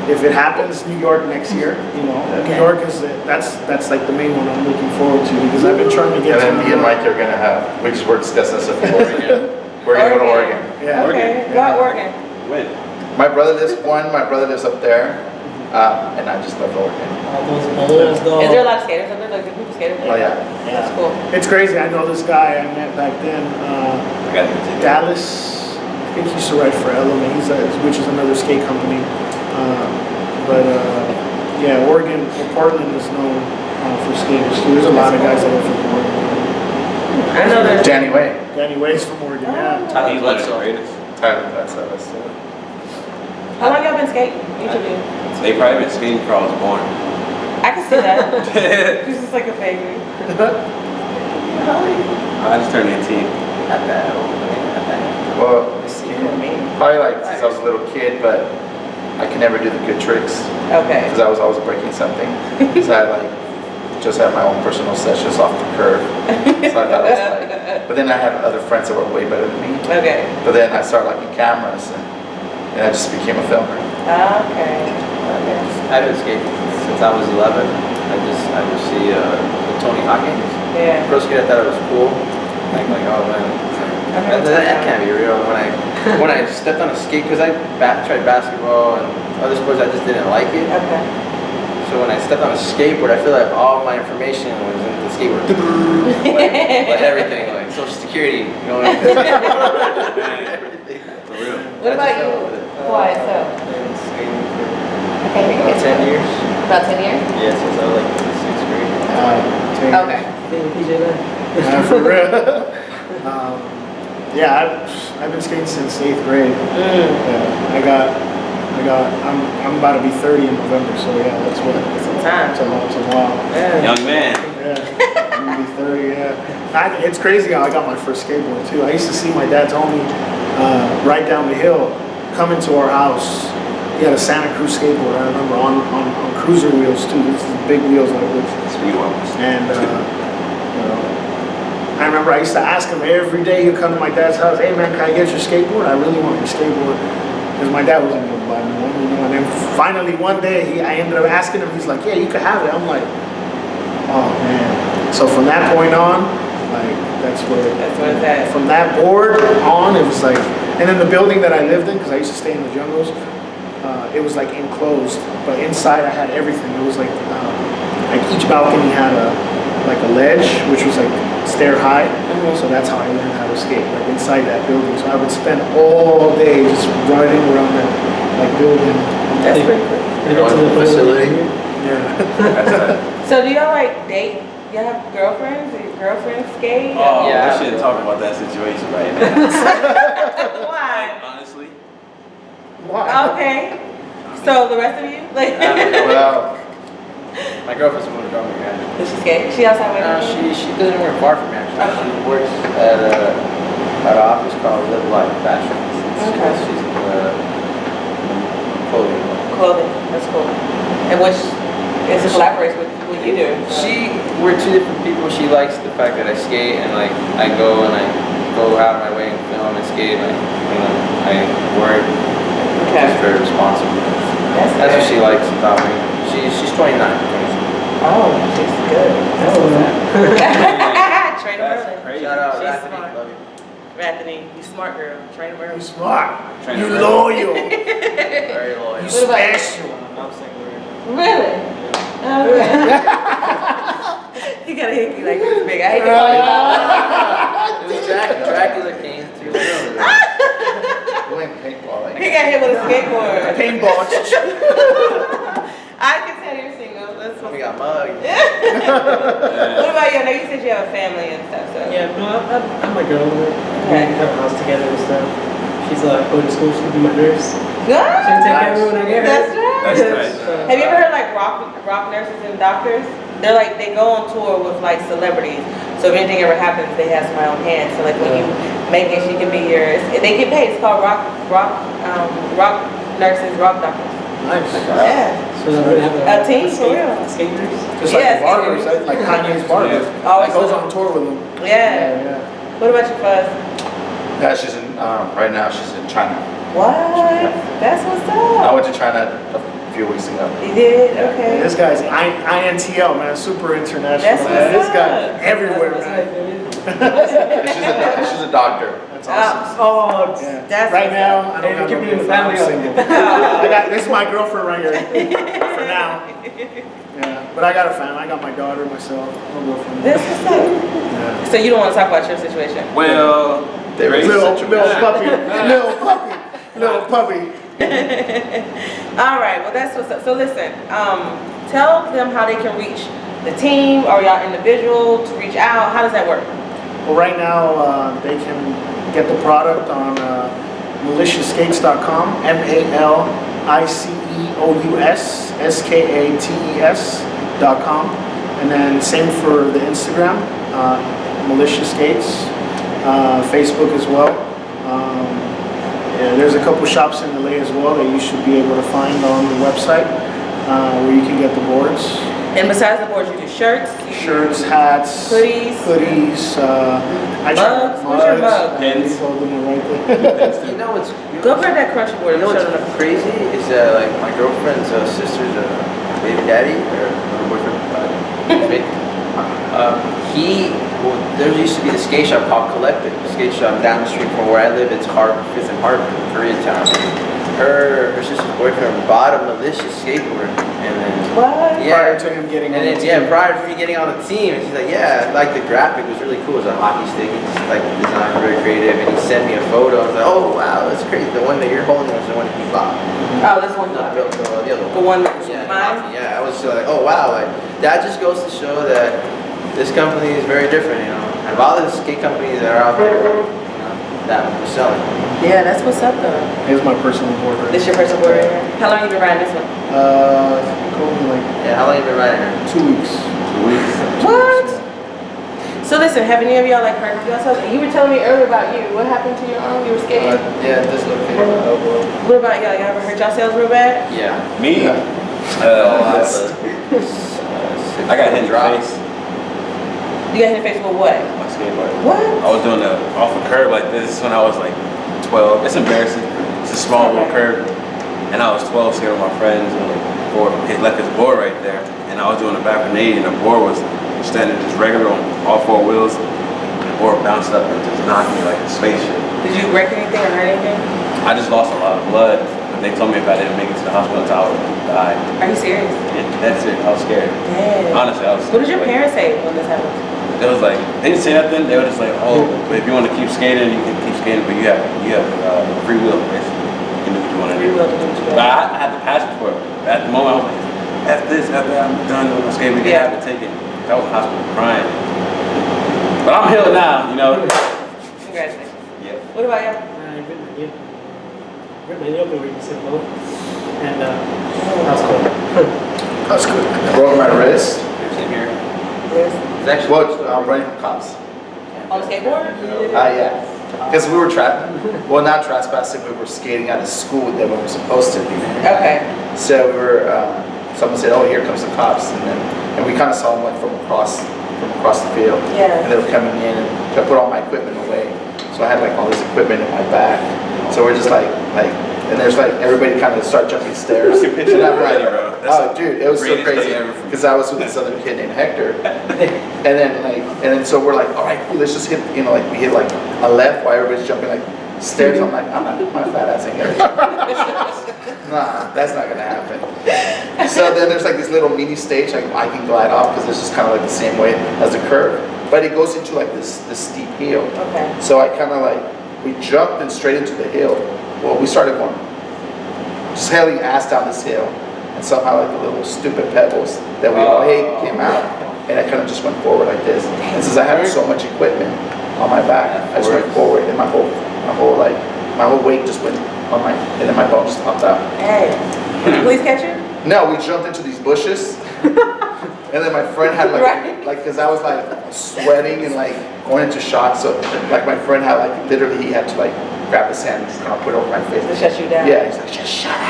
if it happens, New York next year. You know, New York is that's like the main one I'm looking forward to because I've been trying to get.
And then
to
me and Mike are gonna have, we're discussing this in Oregon. We're gonna go to Oregon.
Yeah.
Okay,
Oregon.
go out Oregon.
When?
My brother lives up there, and I just love Oregon.
All those bowls, though.
Is there a lot of skaters up there? Like, the people skaters?
Oh yeah.
That's cool.
It's crazy. I know this guy I met back then,
I got it.
Dallas. I think he used to write for Element, which is another skate company. Yeah, Oregon, Portland is known for skaters too. There's a lot of guys that are from Oregon.
I know there's.
Danny Way.
Danny Way's from Oregon, yeah.
He's one of the greatest.
Tyler, that's us.
How long y'all been skating? Each of you?
They probably been skating before I was born.
I can see that. This is like a baby.
I just turned 18.
Not that old. I mean, not that old.
Well,
Me.
probably like since I was a little kid, but I could never do the good tricks
Okay.
because I was always breaking something. So I like just had my own personal sessions off the curve. So I thought it was like, but then I had other friends that were way better than me.
Okay.
But then I started liking cameras and I just became a filmer.
Okay.
I've been skating since I was 11. I would see Tony Hawkins.
Yeah.
Pro skate, I thought it was cool. Like oh man, that can't be real. When I stepped on a skate, because I tried basketball and other sports, I just didn't like it.
Okay.
So when I stepped on a skateboard, I feel like all my information was in the skateboard. like everything, like Social Security, you know. Everything.
For real.
What about you? Why so?
Skating for
Okay.
about 10 years.
About 10 years?
Yeah, since I was like in 6th grade.
Okay.
PJ then.
Yeah, for real. Yeah, I've been skating since 8th grade. Yeah, I'm about to be 30 in November, so yeah, that's what.
Some time.
It's a while.
Yeah.
Young man.
Yeah, I'm gonna be 30. Yeah, it's crazy how I got my first skateboard too. I used to see my dad's homie right down the hill coming to our house. He had a Santa Cruz skateboard. I remember on cruiser wheels too. This is big wheels like this.
Speed ones.
And you know, I remember I used to ask him every day. He'd come to my dad's house. Hey man, can I get your skateboard? I really want your skateboard because my dad wasn't gonna buy me one. You know. And then finally one day I ended up asking him. He's like, yeah, you can have it. I'm like, oh man. So from that point on, like that's where
it's at.
from that board on, it was like, and then the building that I lived in, because I used to stay in the jungles, it was like enclosed, but inside I had everything. It was like each balcony had a ledge, which was like stair high. So that's how I learned how to skate, like inside that building. So I would spend all day just riding around that like building.
That's pretty cool.
Go to the facility.
Yeah.
So do y'all like date? Y'all have girlfriends? Do your girlfriends skate?
Oh,
Yeah.
we shouldn't talk about that situation right now.
Why?
Honestly.
Why?
Okay. So the rest of you? Like
Well,
My girlfriend's a motor drummer, yeah.
does she skate? She outside with you?
She doesn't work far from me actually. She works at an office called Live Life Fashion.
Okay.
She's clothing.
Clothing. That's cool. And which is collaborates with what you do?
We're two different people. She likes the fact that I skate and like I go out of my way and film and skate. Like, you know, I work.
Okay.
She's very responsible. That's
good.
what she likes about me. She's 29.
Oh, she's good. That's what's up. Train her
That's
early.
crazy.
Shout out,
She's
Anthony.
smart.
Love you.
Anthony, you smart girl. Train her
You
early.
smart.
Train
You
her
loyal.
Very loyal.
You
What about-
special.
I'm single.
Really? Okay. He got a hickey like this big. I hate to call you
It was Dracula came through.
doing paintball like
He got hit with a skateboard.
Paintball.
I can tell you're single. That's
We
what.
got mugged.
What about you? I know you said you have a family and stuff. So.
Yeah, no, I'm my girl. We
Okay.
have a house together and stuff. She's going to school. She's gonna be my nurse.
Good.
She'll take care of me when I get her.
That's right.
That's nice.
Have you ever heard like rock nurses and doctors? They're like, they go on tour with like celebrities. So if anything ever happens, they have somebody on hand. So like when you make it, she can be yours. They get paid. It's called rock nurses, rock doctors.
Nice.
Yeah.
So they're gonna have
A team for real.
skaters.
Just like
Yeah,
the barbers, like Kanye's barber.
Always
Like goes on tour with them.
Yeah. What about you, Fuzz?
Yeah, she's in, right now she's in China.
What? That's what's
I
up.
went to China a few weeks ago.
You did?
And
Okay.
this guy's INTL, man, super international.
That's
Man.
what's
This guy
up.
everywhere,
That's
man.
And she's a doctor.
That's awesome.
Oh,
Yeah.
that's
Right now, I
Hey,
don't have
keep
no
it in the
girlfriend. I'm
family.
single. This is my girlfriend right here for now. Yeah, but I got a family. I got my daughter, myself, no girlfriend.
That's what's up.
Yeah.
So you don't want to talk about your situation?
Well,
They raised
Little
such a
puppy.
All right. Well, that's what's up. So listen, tell them how they can reach the team or y'all individual to reach out. How does that work?
Well, right now they can get the product on maliciousskates.com, MALICEOUSSKATES.com, and then same for the Instagram, Malicious Skates, Facebook as well. And there's a couple shops in LA as well that you should be able to find on the website where you can get the boards.
And besides the boards, you do shirts,
Shirts, hats,
hoodies.
I
Mugs? What's your mug?
Pins.
Holding it right there.
You know what's
Go grab that crunchy board.
You know
and
what's
show them.
crazy is that like my girlfriend's sister's baby daddy or her boyfriend. There used to be the skate shop called Collective skate shop down the street from where I live. It's Fifth and Harbor, Koreatown. Her sister's boyfriend bought a Malicious skateboard, and then
What?
Prior to him getting on the team.
prior to me getting on the team, and she's like, yeah, like the graphic was really cool. It was a hockey stick, it's like designed very creative, and he sent me a photo. I was like, oh wow, that's crazy. The one that you're holding was the one he bought.
Oh, this one.
The other one.
The one that was
Yeah,
mine.
yeah, I was like, oh wow, like that just goes to show that this company is very different, you know. And a lot of the skate companies that are out there, you know, that we're selling.
Yeah, that's what's up though.
Here's my personal board right
This your personal board right here? How long you been riding this one?
I think only like
Yeah, how long you been riding here?
2 weeks.
2 weeks.
What? So listen, have any of y'all like hurt yourselves? You were telling me earlier about you. What happened to your arm? You were skating.
Yeah, dislocated my elbow.
What about y'all? Y'all ever hurt yourselves real bad?
Yeah.
Me? I got hit in the face.
You got hit in the face with what?
My skateboard.
What?
I was doing off a curve like this when I was like 12. It's embarrassing. It's a small little curve. And I was 12 skating with my friends and he left his board right there. And I was doing a back grenade and the board was standing just regular on all 4 wheels. And the board bounced up and just knocked me like a spaceship.
Did you break anything or hurt anything?
I just lost a lot of blood. But they told me if I didn't make it to the hospital, I would die.
Are you serious?
Yeah, that's it. I was scared.
Dang.
Honestly, I was
What did your
like-
parents say when this happened?
It was like they didn't say nothing. They were just like, "Oh, but if you want to keep skating, you can keep skating, but you have free will, basically. You can do what you want to
Free
do."
will to do what you
But
want.
I had the passion for it. But at the moment, I was like, "After this, after I'm done with my skating, we have to take it." I was in the hospital crying. But I'm healed now, you know.
Congratulations.
Yeah.
What about y'all?
I ripped my knee. Ripped my knee open where you said both. And that was cool.
That's good.
Broke my wrist.
Same here.
Yes.
It's actually.
Well, I'm running from cops.
On the skateboard?
Yeah. Because we were well, not trespassing, we were skating out of school that we were supposed to be.
Okay.
So we were, someone said, oh, here comes the cops. And we kind of saw them like from across the field.
Yeah.
And they were coming in and I put all my equipment away. So I had like all this equipment in my back. So we're just like, and there's like, everybody kind of start jumping stairs.
I can picture
And I'm
that
like,
already, bro. That's
oh dude, it was so
greatest
crazy.
day ever.
Because I was with this other kid named Hector. And then so we're like, all right, cool, let's just hit, you know, like we hit like a left while everybody's jumping like stairs. I'm like, I'm not, my fat ass ain't gonna. Nah, that's not gonna happen. So then there's like this little mini stage like I can glide off because it's just kind of like the same way as the curve, but it goes into like this steep hill.
Okay.
So I kind of like, we jumped and straight into the hill. Well, we started going, just hailing ass down this hill, and somehow like the little stupid pebbles that we all hate came out, and I kind of just went forward like this. And since I had so much equipment on my back, I just went forward, and my whole weight just went on and then my bone just popped out.
Hey. Did the police catch you?
No, we jumped into these bushes. And then my friend had like, cause I was like sweating and like going into shock. So like my friend had like, literally he had to like grab his hand and just kind of put it over my face.
To shut you down?
Yeah, he's like, just shut up.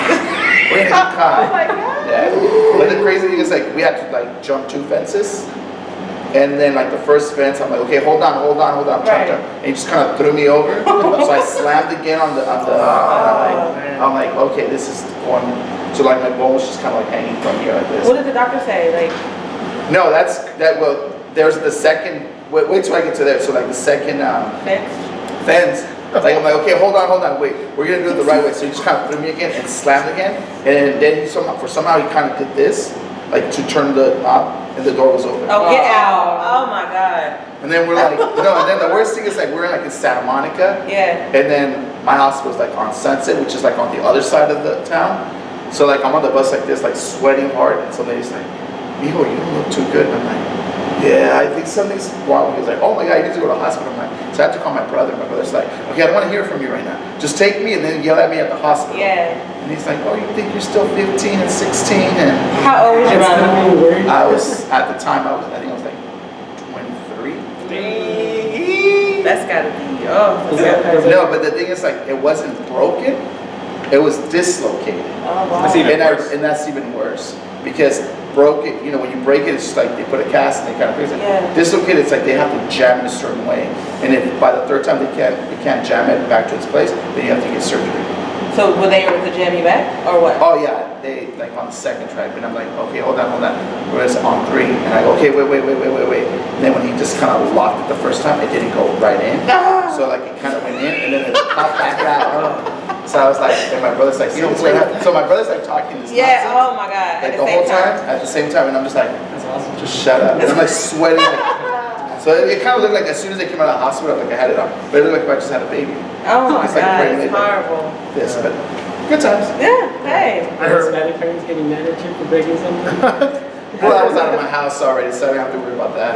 We're gonna get caught.
Oh my God.
Yeah. But the crazy thing is like, we had to like jump 2 fences. And then like the first fence, I'm like, okay, hold on.
Right.
And he just kind of threw me over. So I slammed again on the I'm like, okay, this is going, so like my bone was just kind of like hanging from here like this.
What did the doctor say? Like,
No, well, there's the second, wait till I get to there. So like the second fence. Like I'm like, okay, hold on, wait, we're gonna do it the right way. So he just kind of threw me again and slammed again. And then he somehow he kind of did this, like to turn the knob, and the door was open.
oh, get out. Oh my God.
And then we're like, no, and then the worst thing is like we're in like in Santa Monica.
Yeah.
And then my hospital's like on Sunset, which is like on the other side of the town. So like I'm on the bus like this, like sweating hard, and some lady's like, Mijo, you don't look too good. And I'm like, yeah, I think something's wrong. He's like, oh my God, you need to go to the hospital. I'm like, so I have to call my brother. My brother's like, okay, I don't want to hear from you right now. Just take me and then yell at me at the hospital.
Yeah.
And he's like, oh, you think you're still 15 and 16? And
How old was your mom?
I was, at the time, I think I was like 23.
That's gotta be,
No, but the thing is like, it wasn't broken. It was dislocated.
Oh, wow.
That's even worse.
And that's even worse. Because broken, you know, when you break it, it's just like they put a cast and they kind of fix it.
Yeah.
Dislocated, it's like they have to jam it a certain way. And if by the third time they can't jam it back to its place, then you have to get surgery.
So were they able to jam you back or what?
Oh yeah, they like on the second try, and I'm like, okay, hold on. Whereas on 3, and I go, okay, wait. And then when he just kind of locked it the first time, it didn't go right in. So like it kind of went in, and then it popped back out. So I was like, and my brother's like, so my brother's like talking this
Yeah,
nonsense,
oh my God.
like the whole time, at the same time, and I'm just like,
That's awesome.
just shut up. And I'm like sweating. So it kind of looked like as soon as they came out of the hospital, like I had it on, but it looked like I just had a baby.
Oh my
It's like
God,
pregnant,
it's
like
horrible.
This, but good times.
Yeah, hey.
I heard.
Hispanic parents getting mad at you for breaking something.
Well, I was out of my house already, so I didn't have to worry about that.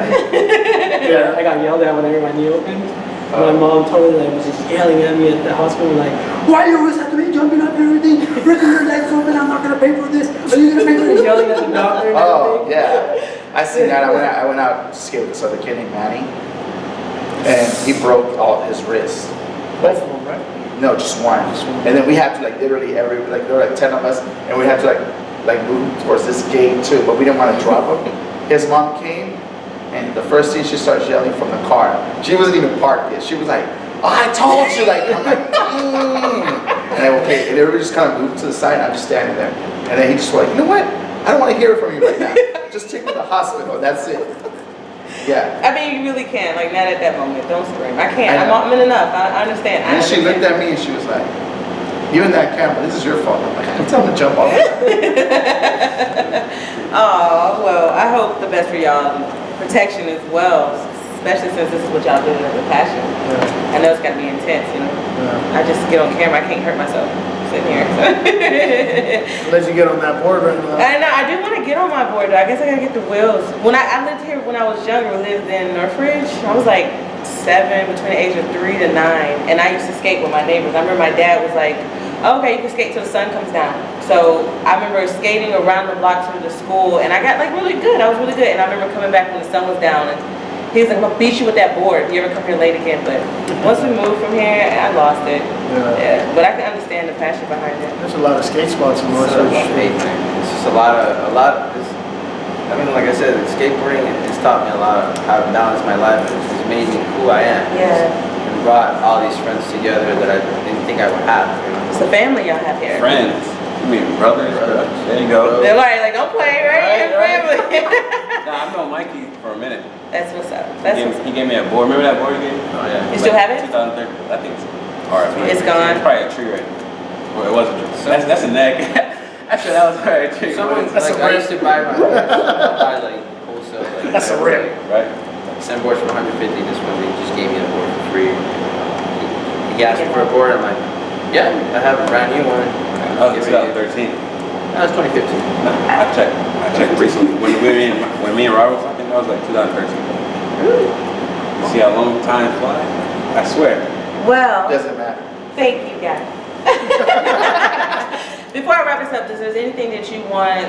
Yeah, I got yelled at whenever my knee opened. My mom told me that was just yelling at me at the hospital, like, why you always have to be jumping up and everything? Breaking your legs open, I'm not gonna pay for this. Are you gonna pay for this? Yelling at the doctor and
Oh,
everything.
yeah. I seen that. I went out to skate with this other kid named Manny, and he broke all his wrists.
Both of them, right?
No, just one. And then we had to like literally there were like 10 of us, and we had to like move towards this gate too, but we didn't want to drop him. His mom came, and the first thing she started yelling from the car. She wasn't even parked yet. She was like, oh, I told you, like, I'm like, and then okay, and everybody just kind of moved to the side, and I'm just standing there. And then he just was like, you know what? I don't want to hear from you right now. Just take me to the hospital, that's it. Yeah.
I mean, you really can't, like, not at that moment. Don't scream. I can't.
I know.
I'm in enough. I understand.
And then she looked at me and she was like, you and that camera, this is your fault. I'm like, I tell him to jump off.
Oh, well, I hope the best for y'all. Protection as well, especially since this is what y'all do as a passion.
Yeah.
I know it's gotta be intense, you know.
Yeah.
I just get on camera, I can't hurt myself sitting here.
Unless you get on that board right now.
I know, I do want to get on my board though. I guess I gotta get the wheels. When I lived here when I was younger, lived in Northridge. I was like 7, between the age of 3 to 9, and I used to skate with my neighbors. I remember my dad was like, oh, okay, you can skate till the sun comes down. So I remember skating around the block to the school, and I got like really good. I was really good, and I remember coming back when the sun was down, and he was like, I'm gonna beat you with that board if you ever come here late again. But once we moved from here, I lost it. Yeah. But I can understand the passion behind it.
There's a lot of skate spots in
It's
Northridge.
it's just a lot of, I mean, like I said, skateboarding, it's taught me a lot of how to balance my life. It's made me who I am.
Yeah.
And brought all these friends together that I didn't think I would have. You know?
It's a family y'all have here.
Friends. I mean, brothers. There you go.
They're like don't play, right? Your family.
Nah, I've known Mikey for a minute.
That's what's up. That's what's up.
He gave me a board. Remember that board he gave me?
Oh yeah.
You still have it?
2013. I think it's RIP.
It's gone.
It's probably a tree right now. Well, it wasn't a tree. That's a neck. Actually, that was probably a tree.
Someone,
That's
like,
a
I
rip.
used to buy like wholesale. Like,
That's a rip.
Right?
Send boards for 150. This one they just gave me a board for free. He asked me for a board. I'm like, yeah, I have a brand new one.
Oh, it's 2013.
That was 2015.
No, I checked recently. When me and Robert was talking, that was like 2013. See how long time flies? I swear.
Well,
Doesn't matter.
thank you guys. Before I wrap this up, is there anything that you want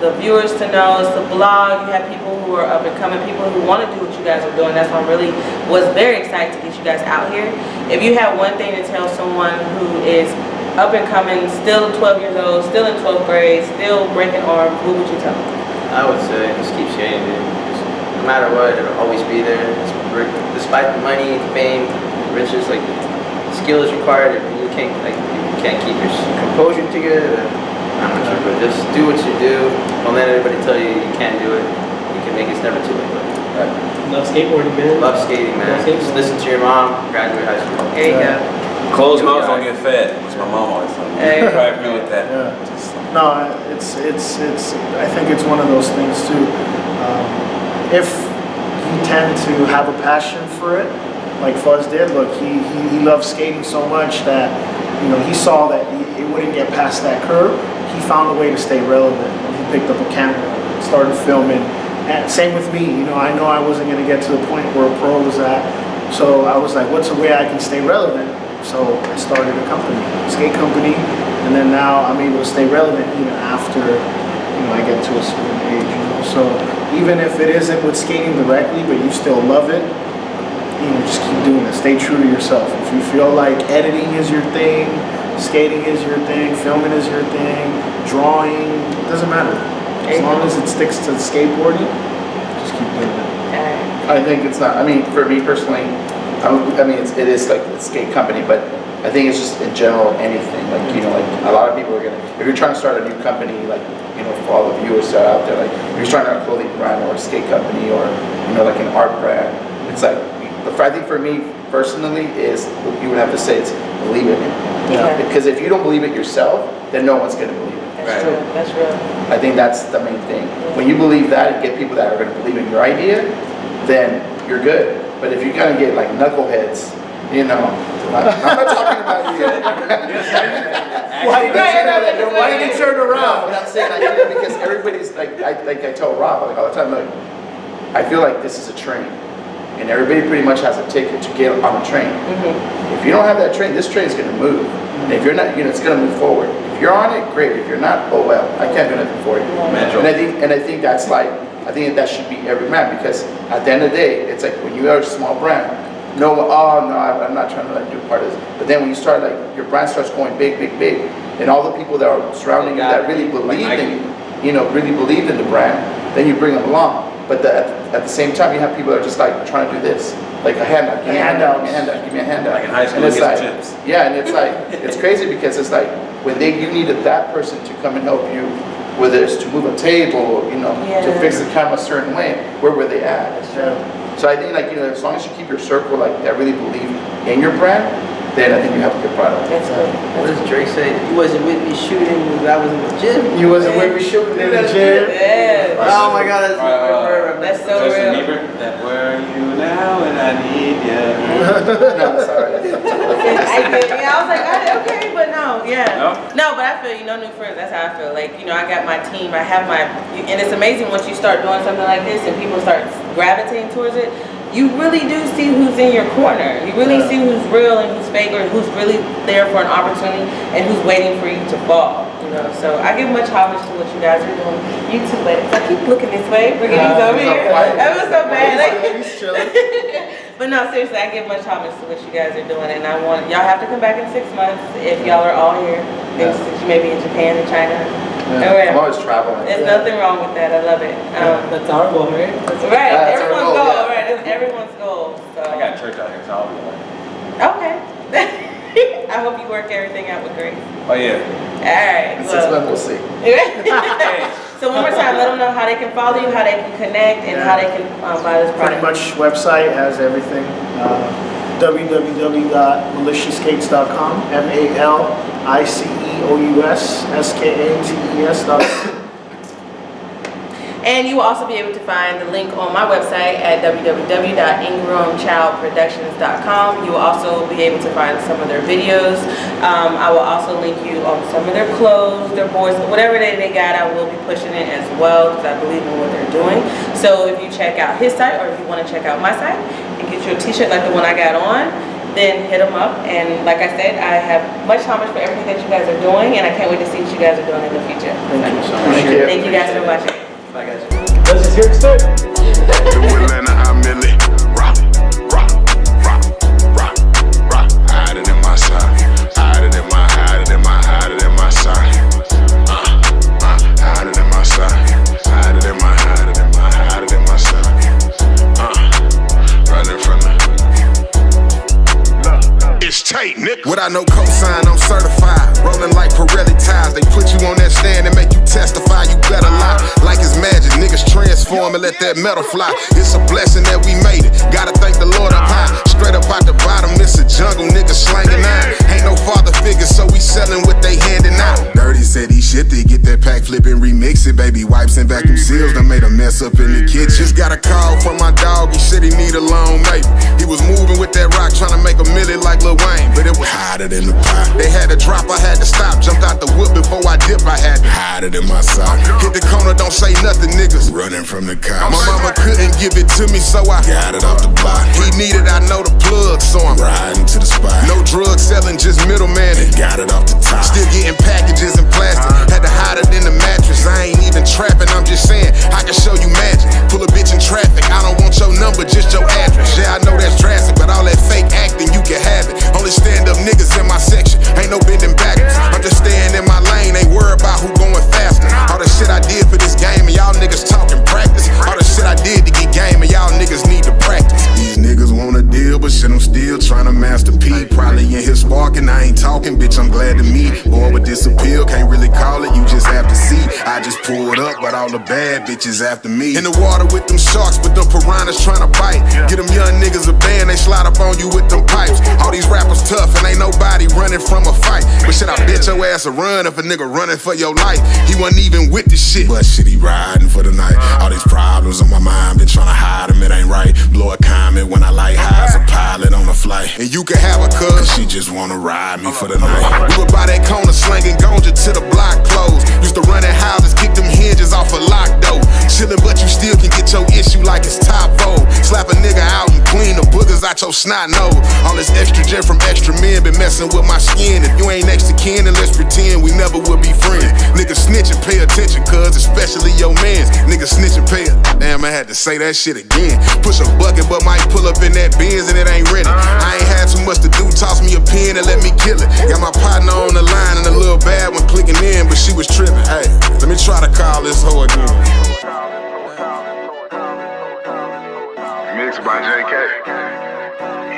the viewers to know? It's the blog. You have people who are up and coming, people who want to do what you guys are doing. That's why I really was very excited to get you guys out here. If you have one thing to tell someone who is up and coming, still 12 years old, still in 12th grade, still breaking arms, what would you tell them?
I would say just keep skating, dude. Just, no matter what, it'll always be there. Despite the money, fame, riches, like skill is required. You can't keep your composure together. I'm not sure, but just do what you do. Don't let anybody tell you you can't do it. You can make it. It's never too late. Right?
Love skateboarding, man.
Love skating, man. Just listen to your mom. Graduate high school.
There you go.
Closed mouths don't get fed. That's my mom always told me.
Hey.
I agree with that.
Yeah. No, it's. I think it's one of those things too. If you tend to have a passion for it, like Fuzz did, look, he loved skating so much that, you know, he saw that it wouldn't get past that curve. He found a way to stay relevant. He picked up a camera, started filming. And same with me, you know I wasn't going to get to the point where a pro was at. So I was like, what's a way I can stay relevant? So I started a company, a skate company, and then now I'm able to stay relevant even after, you know, I get to a certain age. You know? So even if it isn't with skating directly, but you still love it, you know, just keep doing it. Stay true to yourself. If you feel like editing is your thing, skating is your thing, filming is your thing, drawing, it doesn't matter. As long as it sticks to skateboarding, just keep doing it.
I think it's not, I mean, for me personally, I mean, it is like a skate company, but I think it's just in general anything. Like, you know, like a lot of people are if you're trying to start a new company, like, you know, for all the viewers that are out there, like, if you're starting a clothing brand or a skate company or, you know, like an art brand, it's like, I think for me personally is, you would have to say it's believe in it.
Yeah.
Because if you don't believe it yourself, then no one's going to believe it.
That's true. That's real.
I think that's the main thing. When you believe that and get people that are going to believe in your idea, then you're good. But if you're going to get like knuckleheads, you know, I'm not talking about you. Why did you turn around? But I'm saying I do it because everybody's like I tell Rob like all the time, like, I feel like this is a train. And everybody pretty much has a ticket to get on the train. Mm-hmm. If you don't have that train, this train is going to move. And if you're not, you know, it's going to move forward. If you're on it, great. If you're not, oh well, I can't do nothing for you. And I think that's like, I think that should be every man, because at the end of the day, it's like when you are a small brand, no, I'm not trying to like do part of this. But then when you start like your brand starts going big, and all the people that are surrounding you that really believe in, you know, really believed in the brand, then you bring them along. But at the same time, you have people that are just like trying to do this, like a handout, give me a handout.
Like in high school,
and it's
get
like,
some chips.
yeah, and it's like, it's crazy because it's like when you needed that person to come and help you, whether it's to move a table, you know, to fix the camera a certain way, where were they at? So I think, like, you know, as long as you keep your circle like that really believe in your brand, then I think you have a good product.
That's good.
What does Drake say? You wasn't with me shooting when I was in the gym.
You wasn't with me shooting in the gym.
Yeah.
Oh my God,
That's so real.
That where are you now and I need you.
No, sorry.
I was like, okay, but no, yeah.
No,
but I feel, you know, new friends, that's how I feel. Like, you know, I got my team, I have and it's amazing once you start doing something like this and people start gravitating towards it, you really do see who's in your corner. You really see who's real and who's fake, or who's really there for an opportunity and who's waiting for you to fall. You know, so I give much homage to what you guys are doing. You too, ladies. I keep looking this way, forgetting he's over here. That was so bad.
He's chilling.
But no, seriously, I give much homage to what you guys are doing, and I want y'all have to come back in 6 months if y'all are all here. Since you may be in Japan and China.
I'm always traveling.
There's nothing wrong with that. I love it.
That's our goal, right?
That's right.
That's
Everyone's
our goal,
goal,
yeah.
right? That's everyone's goal. So.
I got church out here, so I'll be like.
Okay. I hope you work everything out with grace.
Oh yeah.
All right.
In 6 months, we'll see.
So one more time, let them know how they can follow you, how they can connect, and how they can buy this
Pretty
product.
much website has everything. www.maliciousskates.com. MALICEOUSSKATES.com.
And you will also be able to find the link on my website at www.ingramchildproductions.com. You will also be able to find some of their videos. I will also link you on some of their clothes, their boards, whatever they got, I will be pushing it as well because I believe in what they're doing. So if you check out his site, or if you want to check out my site and get your t-shirt like the one I got on, then hit them up. And like I said, I have much homage for everything that you guys are doing, and I can't wait to see what you guys are doing in the future.
Thank you so much.
Thank you guys so much.
Bye, guys.
Let's just hear it start.
Atlanta, I'm Millie. Rock, rock, rock, rock, rock. Hide it in my side. Hide it in my, hide it in my, hide it in my side. Hide it in my side. Hide it in my, hide it in my, hide it in my side. Running from the. It's Tate, nigga. Without no cosign, I'm certified. Rolling like Pirelli ties. They put you on that stand and make you testify. You better lie. Like it's magic, niggas transform and let that metal fly. It's a blessing that we made it. Gotta thank the Lord up high. Straight up out the bottom, it's a jungle, niggas slanging nine. Ain't no father figure, so we selling what they handing out. Dirty said he shifted, get that pack flip and remix it. Baby wipes and vacuum seals done made a mess up in the kitchen. Just got a call from my dog, he said he need a loan, maybe. He was moving with that rock, trying to make a milli like Lil Wayne, but it was hotter than the pot. They had to drop, I had to stop. Jumped out the whip before I dip, I had to hide it in my sock. Hit the corner, don't say nothing, niggas running from the cops. My mama couldn't give it to me, so I got it off the block. He needed, I know the plug, so I'm riding to the spot. No drug selling, just middleman. They got it off the top. Still getting packages in plastic. Had to hide it in the mattress. I ain't even trapping, I'm just saying I can show you magic. Pull a bitch in traffic. I don't want your number, just your address. Yeah, I know that's drastic, but all that fake acting, you can have it. Only stand up niggas in my section. Ain't no bending backwards. I'm just staying in my lane. Ain't worried about who going faster. All the shit I did for this game, and y'all niggas talking practice. All the shit I did to get game, and y'all niggas need to practice. These niggas want a deal, but shit, I'm still trying to master P. Probably in here sparking, I ain't talking, bitch, I'm glad to meet. Boy, with this appeal, can't really call it, you just have to see. I just pulled up, but all the bad bitches after me. In the water with them sharks, but them piranhas trying to bite. Get them young niggas a band, they slide up on you with them pipes. All these rappers tough, and ain't nobody running from a fight. But shit, I bet your ass a run if a nigga running for your life. He wasn't even with the shit, but shit, he riding for the night. All these problems on my mind, been trying to hide them, it ain't right. Blow a comment when I like high as a pilot on a flight. And you can have a cuz, she just wanna ride me for the night. We would buy that corner, slanging gonja till the block closed. Used to run in houses, kick them hinges off a lock door. Chillin', but you still can get your issue like it's top vogue. Slap a nigga out and clean the boogers out your snot nose. All this estrogen from extra men been messing with my skin. If you ain't next to kin, then let's pretend we never would be friends. Niggas snitchin', pay attention, cuz, especially your mans. Niggas snitchin', pay it. Damn, I had to say that shit again. Push a bucket, but might pull up in that Benz and it ain't rented. I ain't had too much to do, toss me a pen and let me kill it. Got my partner on the line and a little bad one clicking in, but she was tripping. Hey, let me try to call this hoe again. Mixed by JK.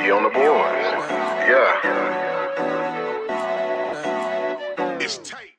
He on the boards. Yeah. It's Tate.